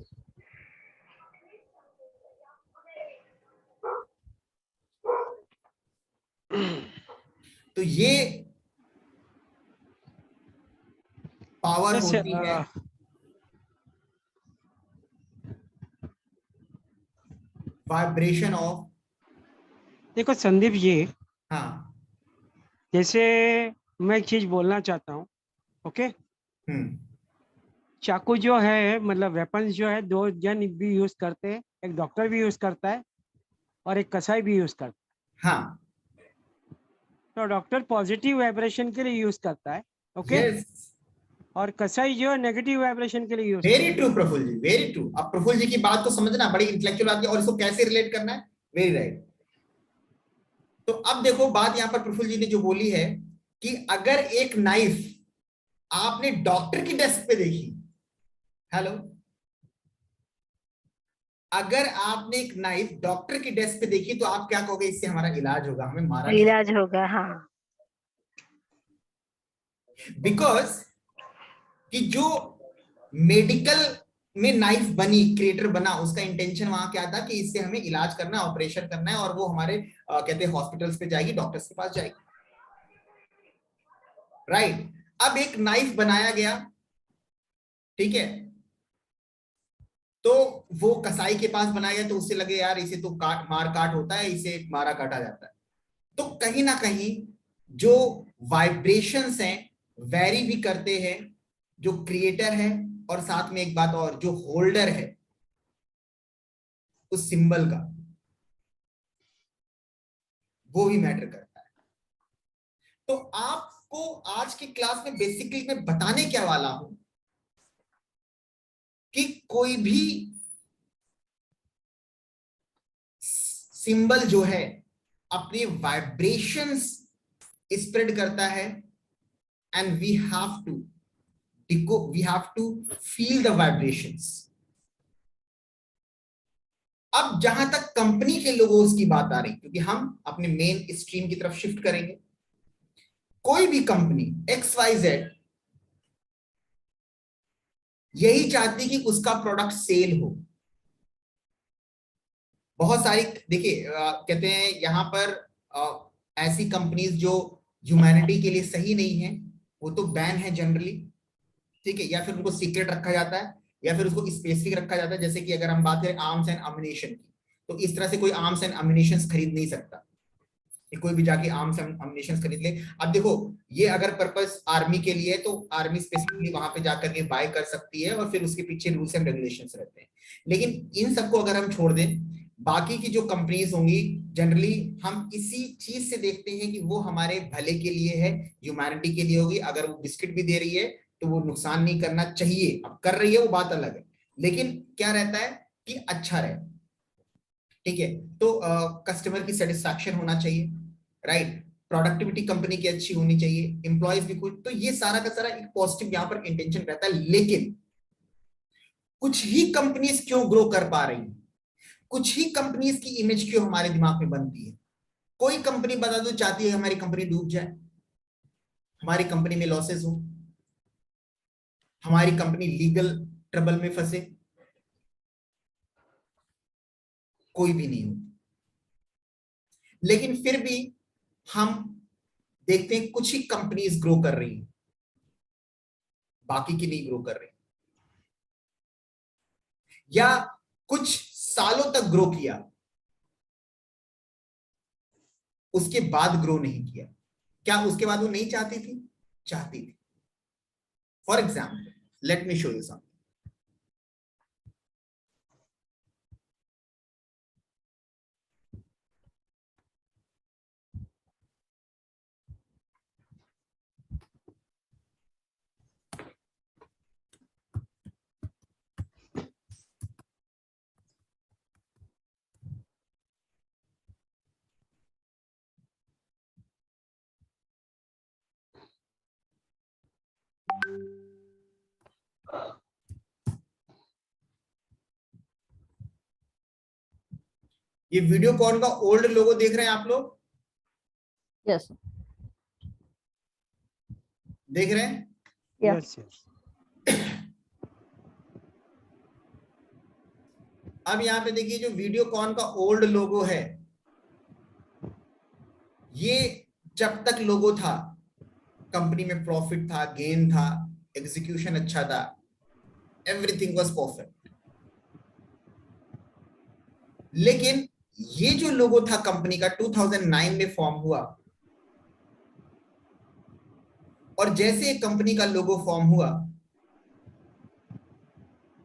तो ये पावर होती है. वाइब्रेशन ऑफ, देखो संदीप जी, हाँ, जैसे मैं एक चीज बोलना चाहता हूँ. ओके, चाकू जो है, मतलब वेपन्स जो है, 2 जन भी यूज करते हैं, एक डॉक्टर भी यूज करता है और एक कसाई भी यूज करता है. हाँ. तो डॉक्टर पॉजिटिव वाइब्रेशन के लिए यूज करता है. ओके. और कसाई जो है नेगेटिव वाइब्रेशन के लिए यूज. वेरी ट्रू प्रफुल्ल जी, वेरी ट्रू. अब प्रफुल्ल जी की बात को समझना बड़ी इंटेलेक्चुअल बात है और इसको कैसे रिलेट करना है. Very right. तो अब देखो बात यहां पर प्रफुल्ल जी ने जो बोली है कि अगर एक नाइफ आपने डॉक्टर की डेस्क पे देखी, हेलो, अगर आपने एक नाइफ डॉक्टर की डेस्क पे देखी तो आप क्या कहोगे? इससे हमारा इलाज होगा, हमें मारा इलाज होगा. हाँ, बिकॉज कि जो मेडिकल में नाइफ बनी, क्रिएटर बना, उसका इंटेंशन वहां क्या था कि इससे हमें इलाज करना है, ऑपरेशन करना है, और वो हमारे कहते हैं हॉस्पिटल्स पे जाएगी, डॉक्टर्स के पास जाएगी. राइट. अब एक नाइफ बनाया गया, ठीक है, तो वो कसाई के पास बनाया गया, तो उससे लगे यार इसे तो मार काट होता है, इसे मारा काटा जाता है. तो कहीं ना कहीं जो वाइब्रेशंस हैं वेरी भी करते हैं, जो क्रिएटर है और साथ में एक बात और, जो होल्डर है उस सिंबल का, वो भी मैटर करता है. तो आपको आज की क्लास में बेसिकली मैं बताने क्या वाला हूं कि कोई भी सिंबल जो है अपनी वाइब्रेशंस स्प्रेड करता है, and we have to feel the vibrations. अब जहां तक कंपनी के लोगों की बात आ रही, क्योंकि हम अपने मेन स्ट्रीम की तरफ शिफ्ट करेंगे. कोई भी कंपनी XYZ यही चाहती कि उसका प्रोडक्ट सेल हो. बहुत सारी, देखिए कहते हैं यहां पर ऐसी कंपनीज जो ह्यूमैनिटी के लिए सही नहीं है, वो तो बैन है जनरली, ठीक है, या फिर उनको सीक्रेट रखा जाता है, या फिर उसको स्पेसिफिक रखा जाता है. जैसे कि अगर हम बात करें आर्म्स एंड अम्युनिशन की, तो इस तरह से कोई आर्म्स एंड अम्युनिशन खरीद नहीं सकता, कोई भी जाके आर्म्स एंड अम्युनिशन खरीद ले. अब देखो, ये अगर पर्पस आर्मी के लिए है तो आर्मी स्पेसिफिकली वहां पे जाकर के बाय कर सकती है, और फिर उसके पीछे रूल्स एंड रेगुलेशंस रहते हैं. लेकिन इन सबको अगर हम छोड़ दें, बाकी की जो कंपनीज होंगी जनरली हम इसी चीज से देखते हैं कि वो हमारे भले के लिए है, ह्यूमैनिटी के लिए होगी. अगर वो बिस्किट भी दे रही है तो वो नुकसान नहीं करना चाहिए। अब कर रही है वो बात अलग है, लेकिन क्या रहता है कि अच्छा रहे। ठीक है, तो कस्टमर की सेटिस्फैक्शन होना चाहिए, राइट, प्रोडक्टिविटी कंपनी की अच्छी होनी चाहिए, एम्प्लॉयज भी कुछ, तो ये सारा का सारा एक पॉजिटिव यहाँ पर इंटेंशन रहता है। लेकिन कुछ ही कंपनीज क्यों ग्रो कर पा रही हैं, कुछ ही कंपनीज की इमेज क्यों हमारे दिमाग में बनती है। कोई कंपनी बता दो चाहती है हमारी कंपनी डूब जाए, हमारी कंपनी में लॉसेस हो, हमारी कंपनी लीगल ट्रबल में फंसे, कोई भी नहीं हो। लेकिन फिर भी हम देखते हैं कुछ ही कंपनीज ग्रो कर रही हैं, बाकी की नहीं ग्रो कर रही, या कुछ सालों तक ग्रो किया उसके बाद ग्रो नहीं किया। क्या उसके बाद वो नहीं चाहती थी? चाहती थी। For example, let me show you something. ये वीडियो कॉन का ओल्ड लोगो देख रहे हैं आप लोग? Yes. देख रहे हैं? Yeah. Yes, yes. अब यहाँ पे देखिए, जो वीडियो कॉन का ओल्ड लोगो है, ये जब तक लोगो था कंपनी में प्रॉफिट था, गेन था, एग्जीक्यूशन अच्छा था, एवरीथिंग वाज परफेक्ट। लेकिन ये जो लोगो था कंपनी का 2009 में फॉर्म हुआ, और जैसे कंपनी का लोगो फॉर्म हुआ,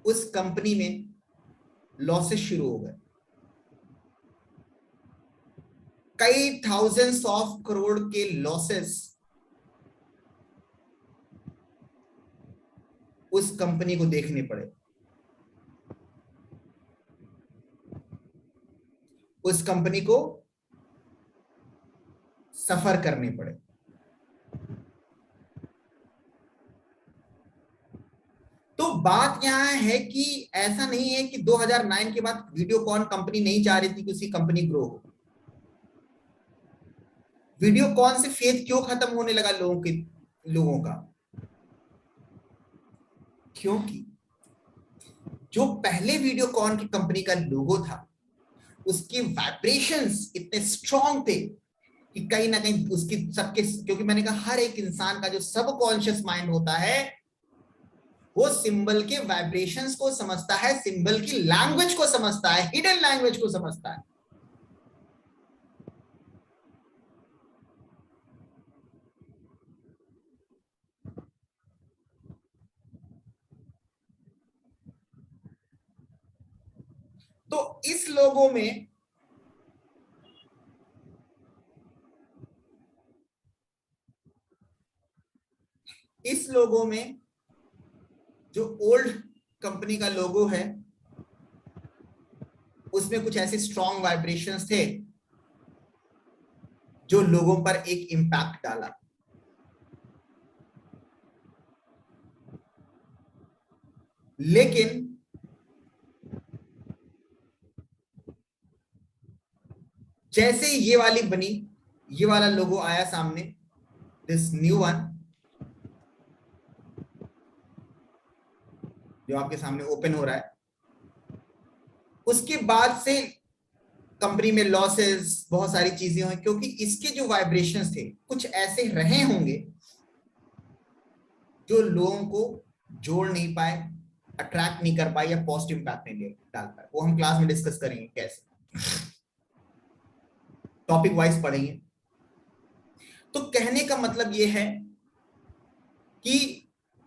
उस कंपनी में लॉसेस शुरू हो गए। कई थाउजेंड्स ऑफ करोड़ के लॉसेस उस कंपनी को देखने पड़े, उस कंपनी को सफर करने पड़े। तो बात यहां है कि ऐसा नहीं है कि 2009 के बाद वीडियोकॉन कंपनी नहीं चाह रही थी कि उसकी कंपनी ग्रो हो। वीडियोकॉन से फेथ क्यों खत्म होने लगा लोगों का? क्योंकि जो पहले वीडियोकॉन की कंपनी का लोगो था, उसके वाइब्रेशंस इतने स्ट्रॉन्ग थे कि कहीं ना कहीं उसकी सबके, क्योंकि मैंने कहा हर एक इंसान का जो सबकॉन्शियस माइंड होता है वो सिंबल के वाइब्रेशंस को समझता है, सिंबल की लैंग्वेज को समझता है, हिडन लैंग्वेज को समझता है। तो इस लोगों में जो ओल्ड कंपनी का लोगो है, उसमें कुछ ऐसे स्ट्रॉन्ग वाइब्रेशंस थे जो लोगों पर एक इंपैक्ट डाला। लेकिन जैसे ये वाली बनी, ये वाला लोगो आया सामने, दिस न्यू वन जो आपके सामने ओपन हो रहा है, उसके बाद से कंपनी में लॉसेस, बहुत सारी चीजें हुई, क्योंकि इसके जो वाइब्रेशंस थे कुछ ऐसे रहे होंगे जो लोगों को जोड़ नहीं पाए, अट्रैक्ट नहीं कर पाए, या पॉजिटिव इंपैक्ट नहीं डाल पाए। वो हम क्लास में डिस्कस करेंगे कैसे, टॉपिक वाइज पढ़ेंगे। तो कहने का मतलब ये है कि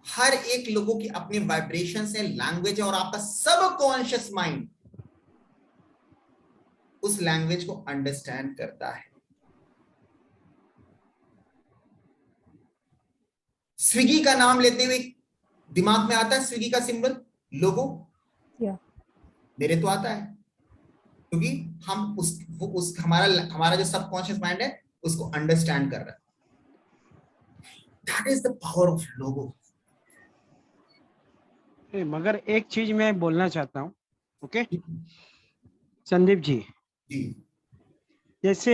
हर एक लोगों की अपनी वाइब्रेशंस है, लैंग्वेज है, और आपका सबकॉन्शियस माइंड उस लैंग्वेज को अंडरस्टैंड करता है। स्विगी का नाम लेते हुए दिमाग में आता है स्विगी का सिंबल, लोगो? Yeah. मेरे तो आता है, क्योंकि हम उस हमारा जो सबकॉन्शियस माइंड है उसको अंडरस्टैंड कर रहा है। That is the power of logo. मगर एक चीज मैं बोलना चाहता हूँ, ओके संदीप जी, जी जैसे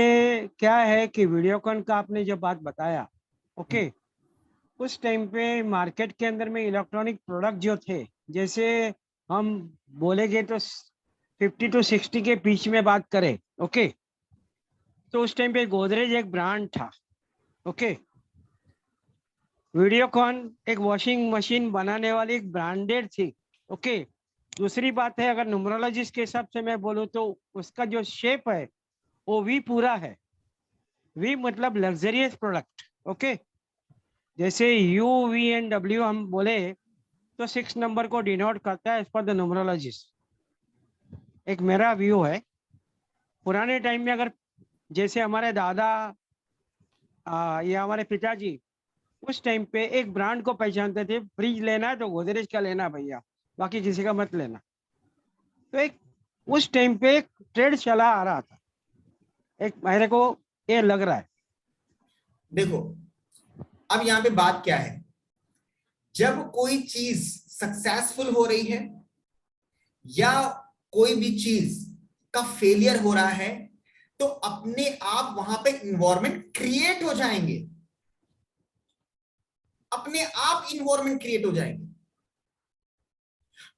क्या है कि वीडियोकॉन का आपने जो बात बताया, ओके, उस टाइम पे मार्केट के अंदर में इलेक्ट्रॉनिक प्रोडक्ट जो थे, जैसे हम बोलेंगे तो 50 to 60 के बीच में बात करें, ओके, तो उस टाइम पे गोदरेज एक ब्रांड था, ओके, वीडियोकॉन एक वॉशिंग मशीन बनाने वाली एक ब्रांडेड थी, ओके। दूसरी बात है, अगर न्यूमरोलॉजिस्ट के हिसाब से मैं बोलूँ तो उसका जो शेप है वो वी पूरा है, वी मतलब लग्जरियस प्रोडक्ट, ओके। जैसे यू वी एंड डब्ल्यू हम बोले तो 6 नंबर को डिनोट करता है एज पर द न्यूमरोलॉजिस्ट। एक मेरा व्यू है, पुराने टाइम में अगर जैसे हमारे दादा या हमारे पिताजी उस टाइम पे एक ब्रांड को पहचानते थे, फ्रिज लेना है तो गोदरेज का लेना भैया, बाकी किसी का मत लेना। तो एक उस टाइम पे एक ट्रेड चला आ रहा था, एक मेरे को ये लग रहा है। देखो, अब यहाँ पे बात क्या है, जब कोई चीज सक्सेसफुल हो रही है या कोई भी चीज का फेलियर हो रहा है तो अपने आप वहां पे इन्वायरमेंट क्रिएट हो जाएंगे, अपने आप इन्वायरमेंट क्रिएट हो जाएंगे।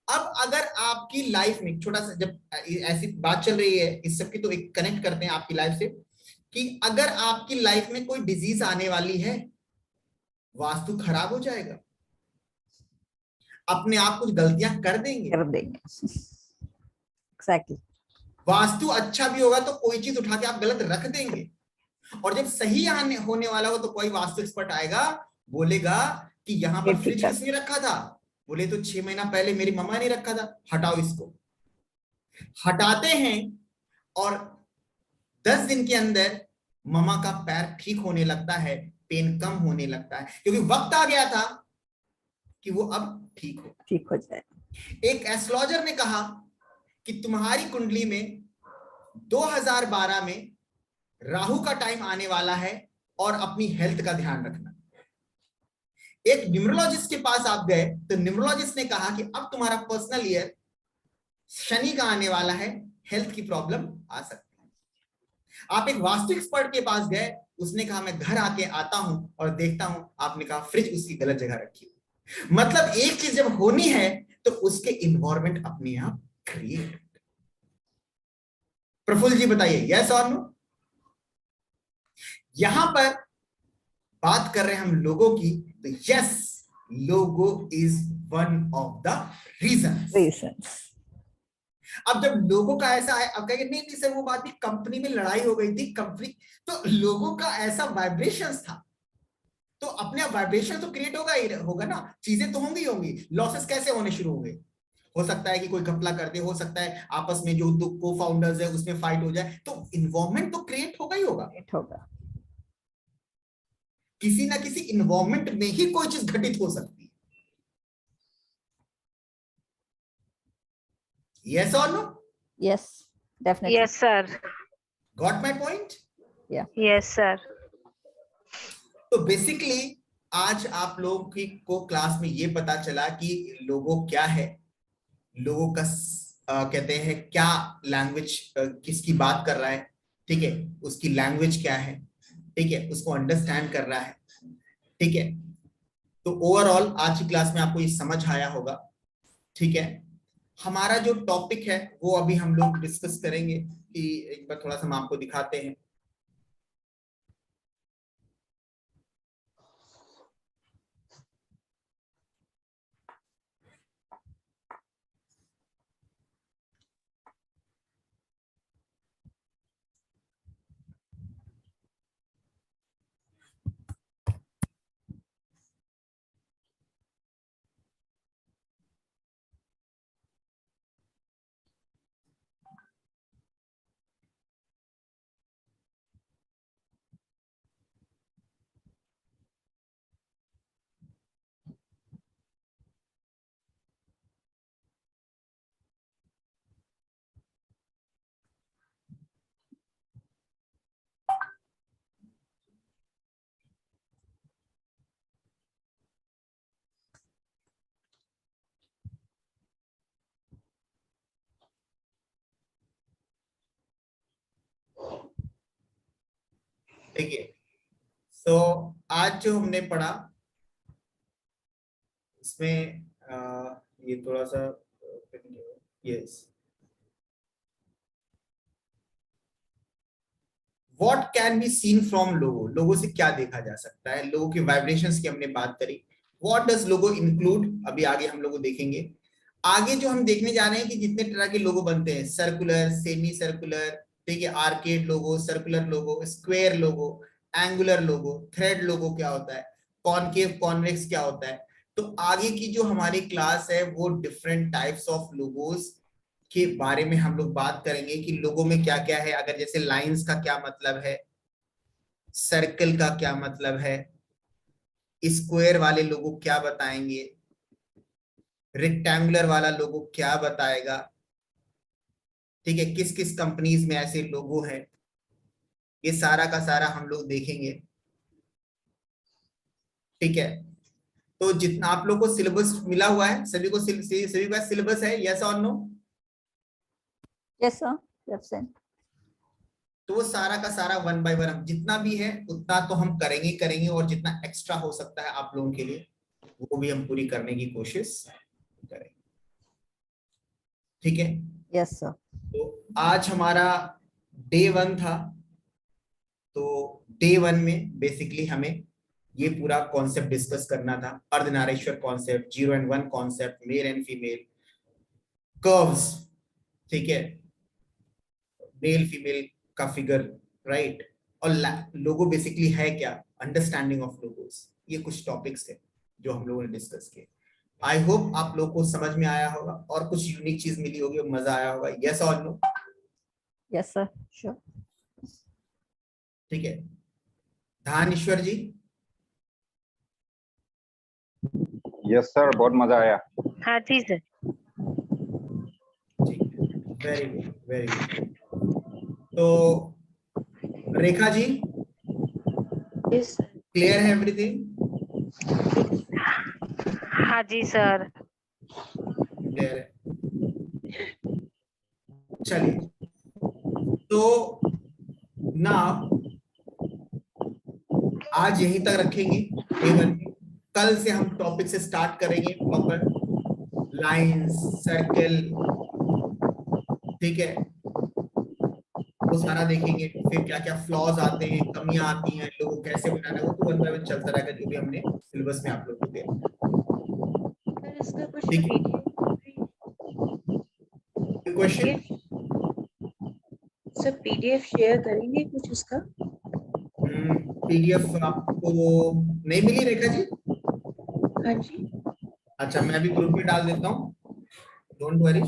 अब अगर आपकी लाइफ में छोटा सा, जब ऐसी बात चल रही है इस सब की, तो एक कनेक्ट करते हैं आपकी लाइफ से कि अगर आपकी लाइफ में कोई डिजीज आने वाली है, वास्तु खराब हो जाएगा, अपने आप कुछ गलतियां कर देंगे, Exactly. वास्तु अच्छा भी होगा तो कोई चीज उठा के आप गलत रख देंगे, और जब सही होने वाला हो तो कोई वास्तु एक्सपर्ट आएगा, बोलेगा कि यहां पर फ्रिज किसने रखा था, बोले तो 6 महीना पहले मेरी मम्मा ने रखा था, हटाओ इसको। हटाते हैं और 10 दिन के अंदर मम्मा का पैर ठीक होने लगता है, पेन कम होने लगता है, क्योंकि वक्त आ गया था कि वो अब ठीक हो जाए। एक एस्ट्रोलॉजर ने कहा कि तुम्हारी कुंडली में 2012 में राहु का टाइम आने वाला है और अपनी हेल्थ का ध्यान रखना। एक न्यूमरोलॉजिस्ट के पास आप गए तो न्यूमरोलॉजिस्ट ने कहा कि अब तुम्हारा पर्सनल ईयर शनि का आने वाला है, हेल्थ की प्रॉब्लम आ सकती है। आप एक वास्तु एक्सपर्ट के पास गए, उसने कहा मैं घर आके आता हूं और देखता हूं, आपने कहा फ्रिज उसकी गलत जगह रखी। मतलब एक चीज जब होनी है तो उसके इन्वायरमेंट अपने आप क्रिएट। प्रफुल्ल जी बताइए, यस और नो? यहां पर बात कर रहे हैं हम लोगों की, तो yes, logo is one of the reasons. अब जब लोगों का ऐसा है, अब कहेंगे नहीं नहीं सर वो बात नहीं, कंपनी में लड़ाई हो गई थी, कंपनी, तो लोगों का ऐसा वाइब्रेशंस था, तो अपने आप वाइब्रेशन तो क्रिएट होगा ही होगा ना, चीजें तो होंगी। लॉसेस कैसे होने शुरू होंगे? हो सकता है कि कोई घपला कर दे, हो सकता है आपस में जो दो को फाउंडर्स है उसमें फाइट हो जाए, तो इन्वॉल्वमेंट तो क्रिएट होगा ही होगा। किसी ना किसी इन्वॉल्वमेंट में ही कोई चीज घटित हो सकती है। यस और no? Yes, definitely. Yes, sir. Got my point? Yes, sir. तो बेसिकली आज आप लोगों की को क्लास में ये पता चला कि लोगो क्या है, लोगों का कहते हैं क्या लैंग्वेज, किसकी बात कर रहा है, ठीक है, उसकी लैंग्वेज क्या है, ठीक है, उसको अंडरस्टैंड कर रहा है, ठीक है। तो ओवरऑल आज की क्लास में आपको ये समझ आया होगा, ठीक है। हमारा जो टॉपिक है वो अभी हम लोग डिस्कस करेंगे, कि एक बार थोड़ा सा हम आपको दिखाते हैं। ठीक है। सो आज जो हमने पढ़ा इसमें ये थोड़ा सा yes, what can be seen from logo, logo से क्या देखा जा सकता है। लोगो के वाइब्रेशंस की हमने बात करी। व्हाट डज लोगो इंक्लूड, अभी आगे हम लोगो देखेंगे। आगे जो हम देखने जा रहे हैं कि जितने तरह के लोगो बनते हैं, सर्कुलर, सेमी सर्कुलर, ठीक है, आर्केड लोगो, सर्कुलर लोगो, स्क्वायर लोगो, एंगुलर लोगो, थ्रेड लोगो क्या होता है, कॉनकेव कॉन्वेक्स क्या होता है। तो आगे की जो हमारी क्लास है वो डिफरेंट टाइप्स ऑफ लोगोस के बारे में हम लोग बात करेंगे कि लोगों में क्या क्या है। अगर जैसे लाइंस का क्या मतलब है, सर्कल का क्या मतलब है, स्क्वायर वाले लोगो क्या बताएंगे, रेक्टेंगुलर वाला लोगो क्या बताएगा, ठीक है, किस किस कंपनीज में ऐसे लोगो हैं, ये सारा का सारा हम लोग देखेंगे। ठीक है, तो जितना आप लोग को सिलेबस मिला हुआ है, सभी को सभी का सिलेबस है, यस और no? Yes, sir. Yes, sir. तो वो सारा का सारा 1 बाय 1 जितना भी है उतना तो हम करेंगे और जितना एक्स्ट्रा हो सकता है आप लोगों के लिए वो भी हम पूरी करने की कोशिश करेंगे। ठीक है, Yes, sir. तो आज हमारा डे 1 था। तो डे 1 में बेसिकली हमें ये पूरा कॉन्सेप्ट डिस्कस करना था। Ardhanarishwar concept, 0 and 1 concept, male and female, curves, ठीक है, मेल फीमेल का फिगर, राइट, और लोगो बेसिकली है क्या, अंडरस्टैंडिंग ऑफ लोगोस, ये कुछ टॉपिक्स है जो हम लोगों ने डिस्कस किए। आई होप आप लोग को समझ में आया होगा और कुछ यूनिक चीज मिली होगी और मजा आया होगा, यस और नो? Yes, sir. Sure. ठीक है, धानेश्वर जी। यस सर, बहुत मजा आया। हाँ जी सर। ठीक है, वेरी गुड वेरी गुड। तो Rekha ji, Yes, sir. Clear है एवरीथिंग? हाँ जी सर। क्लियर है, चलिए। तो ना आज यहीं तक रखेंगे केवल। कल से हम टॉपिक से स्टार्ट करेंगे प्रॉपर, लाइंस, सर्कल, ठीक है, वो सारा देखेंगे। फिर क्या क्या फ्लॉज आते हैं, कमियां आती हैं, लोगों को कैसे बनाना है, वो तो 1 बाय 1 चलता रहेगा जो भी हमने सिलेबस में आप लोगों को दिया। सर इसका कुछ ठीक है, क्वेश्चन? सर पीडीएफ शेयर करेंगे कुछ उसका? पीडीएफ आपको नहीं मिली रेखा जी? हाँ जी। अच्छा, मैं अभी ग्रुप में डाल देता हूँ, डोंट वरी।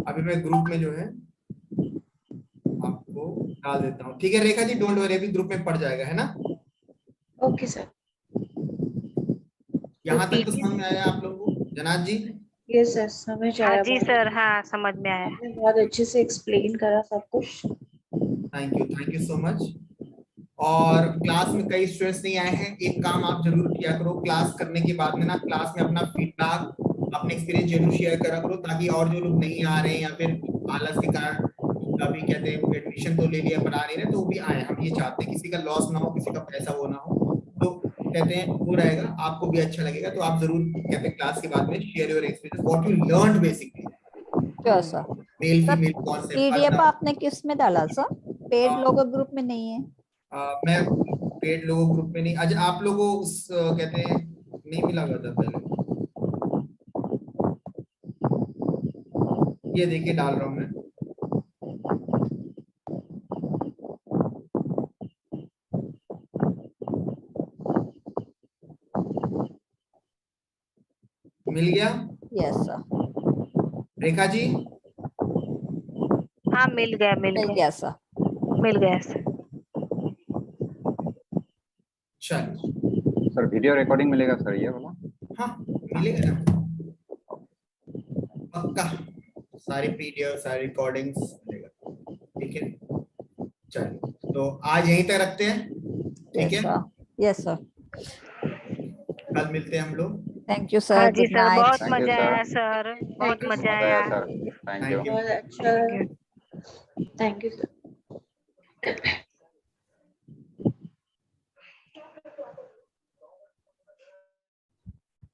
अभी मैं ग्रुप में जो है आपको डाल देता हूँ, ठीक है रेखा जी, डोंट वरी, अभी ग्रुप में पड़ जाएगा, है ना? Okay sir. यहाँ तक तो समझ में आया आप लोगों को, जनाब जी? यस सर, समझ हाँ आया। जी सर, हाँ समझ में आया। बहुत अच्छे से एक्सप्लेन करा सब कुछ। Thank you so much. और क्लास में कई स्टूडेंट्स नहीं आए हैं, एक काम आप जरूर किया करो, क्लास करने के बाद में ना क्लास में अपना फीडबैक, अपने एक्सपीरियंस जरूर शेयर करा करो, ताकि और जो लोग नहीं आ रहे हैं या फिर आलस के कारण अभी कहते हैं एडमिशन तो ले लिया पर आ नहीं रहे, तो वो भी आए। हम ये चाहते हैं किसी का लॉस ना हो, किसी का पैसा वो ना हो, तो कहते हैं वो रहेगा, आपको भी अच्छा लगेगा। तो आप जरूर कहते हैं क्लास के बाद में share your experience, what you learned basically. Sure, sir. Male sir female concept PDF आपने किस में डाला सर? पेड हाँ। लोगो ग्रुप में नहीं है। मैं पेड लोगों ग्रुप में नहीं, अच्छा आप लोगों को उस कहते हैं नहीं मिला हुआ था पहले, ये देखिए डाल रहा हूं मैं। मिल गया? Yes, sir. रेखा जी हाँ मिल गया Yes, sir. मिल गया सर। चलिए सर वीडियो रिकॉर्डिंग मिलेगा सर ये वाला? हाँ मिलेगा ना पक्का, सारी पीडीएफ सारी रिकॉर्डिंग्स मिलेगा, ठीक है। चलिए तो आज यहीं तक रखते हैं, ठीक Yes, है। sir. Yes, sir. कल मिलते हैं हम लोग। Thank you, sir. हाँ जी Good सर, night. बहुत Thank you, मजा sir. आया सर, बहुत you, मजा मजा आया। आया sir, thank you. Thank you. बहुत अच्छा, थैंक यू सर।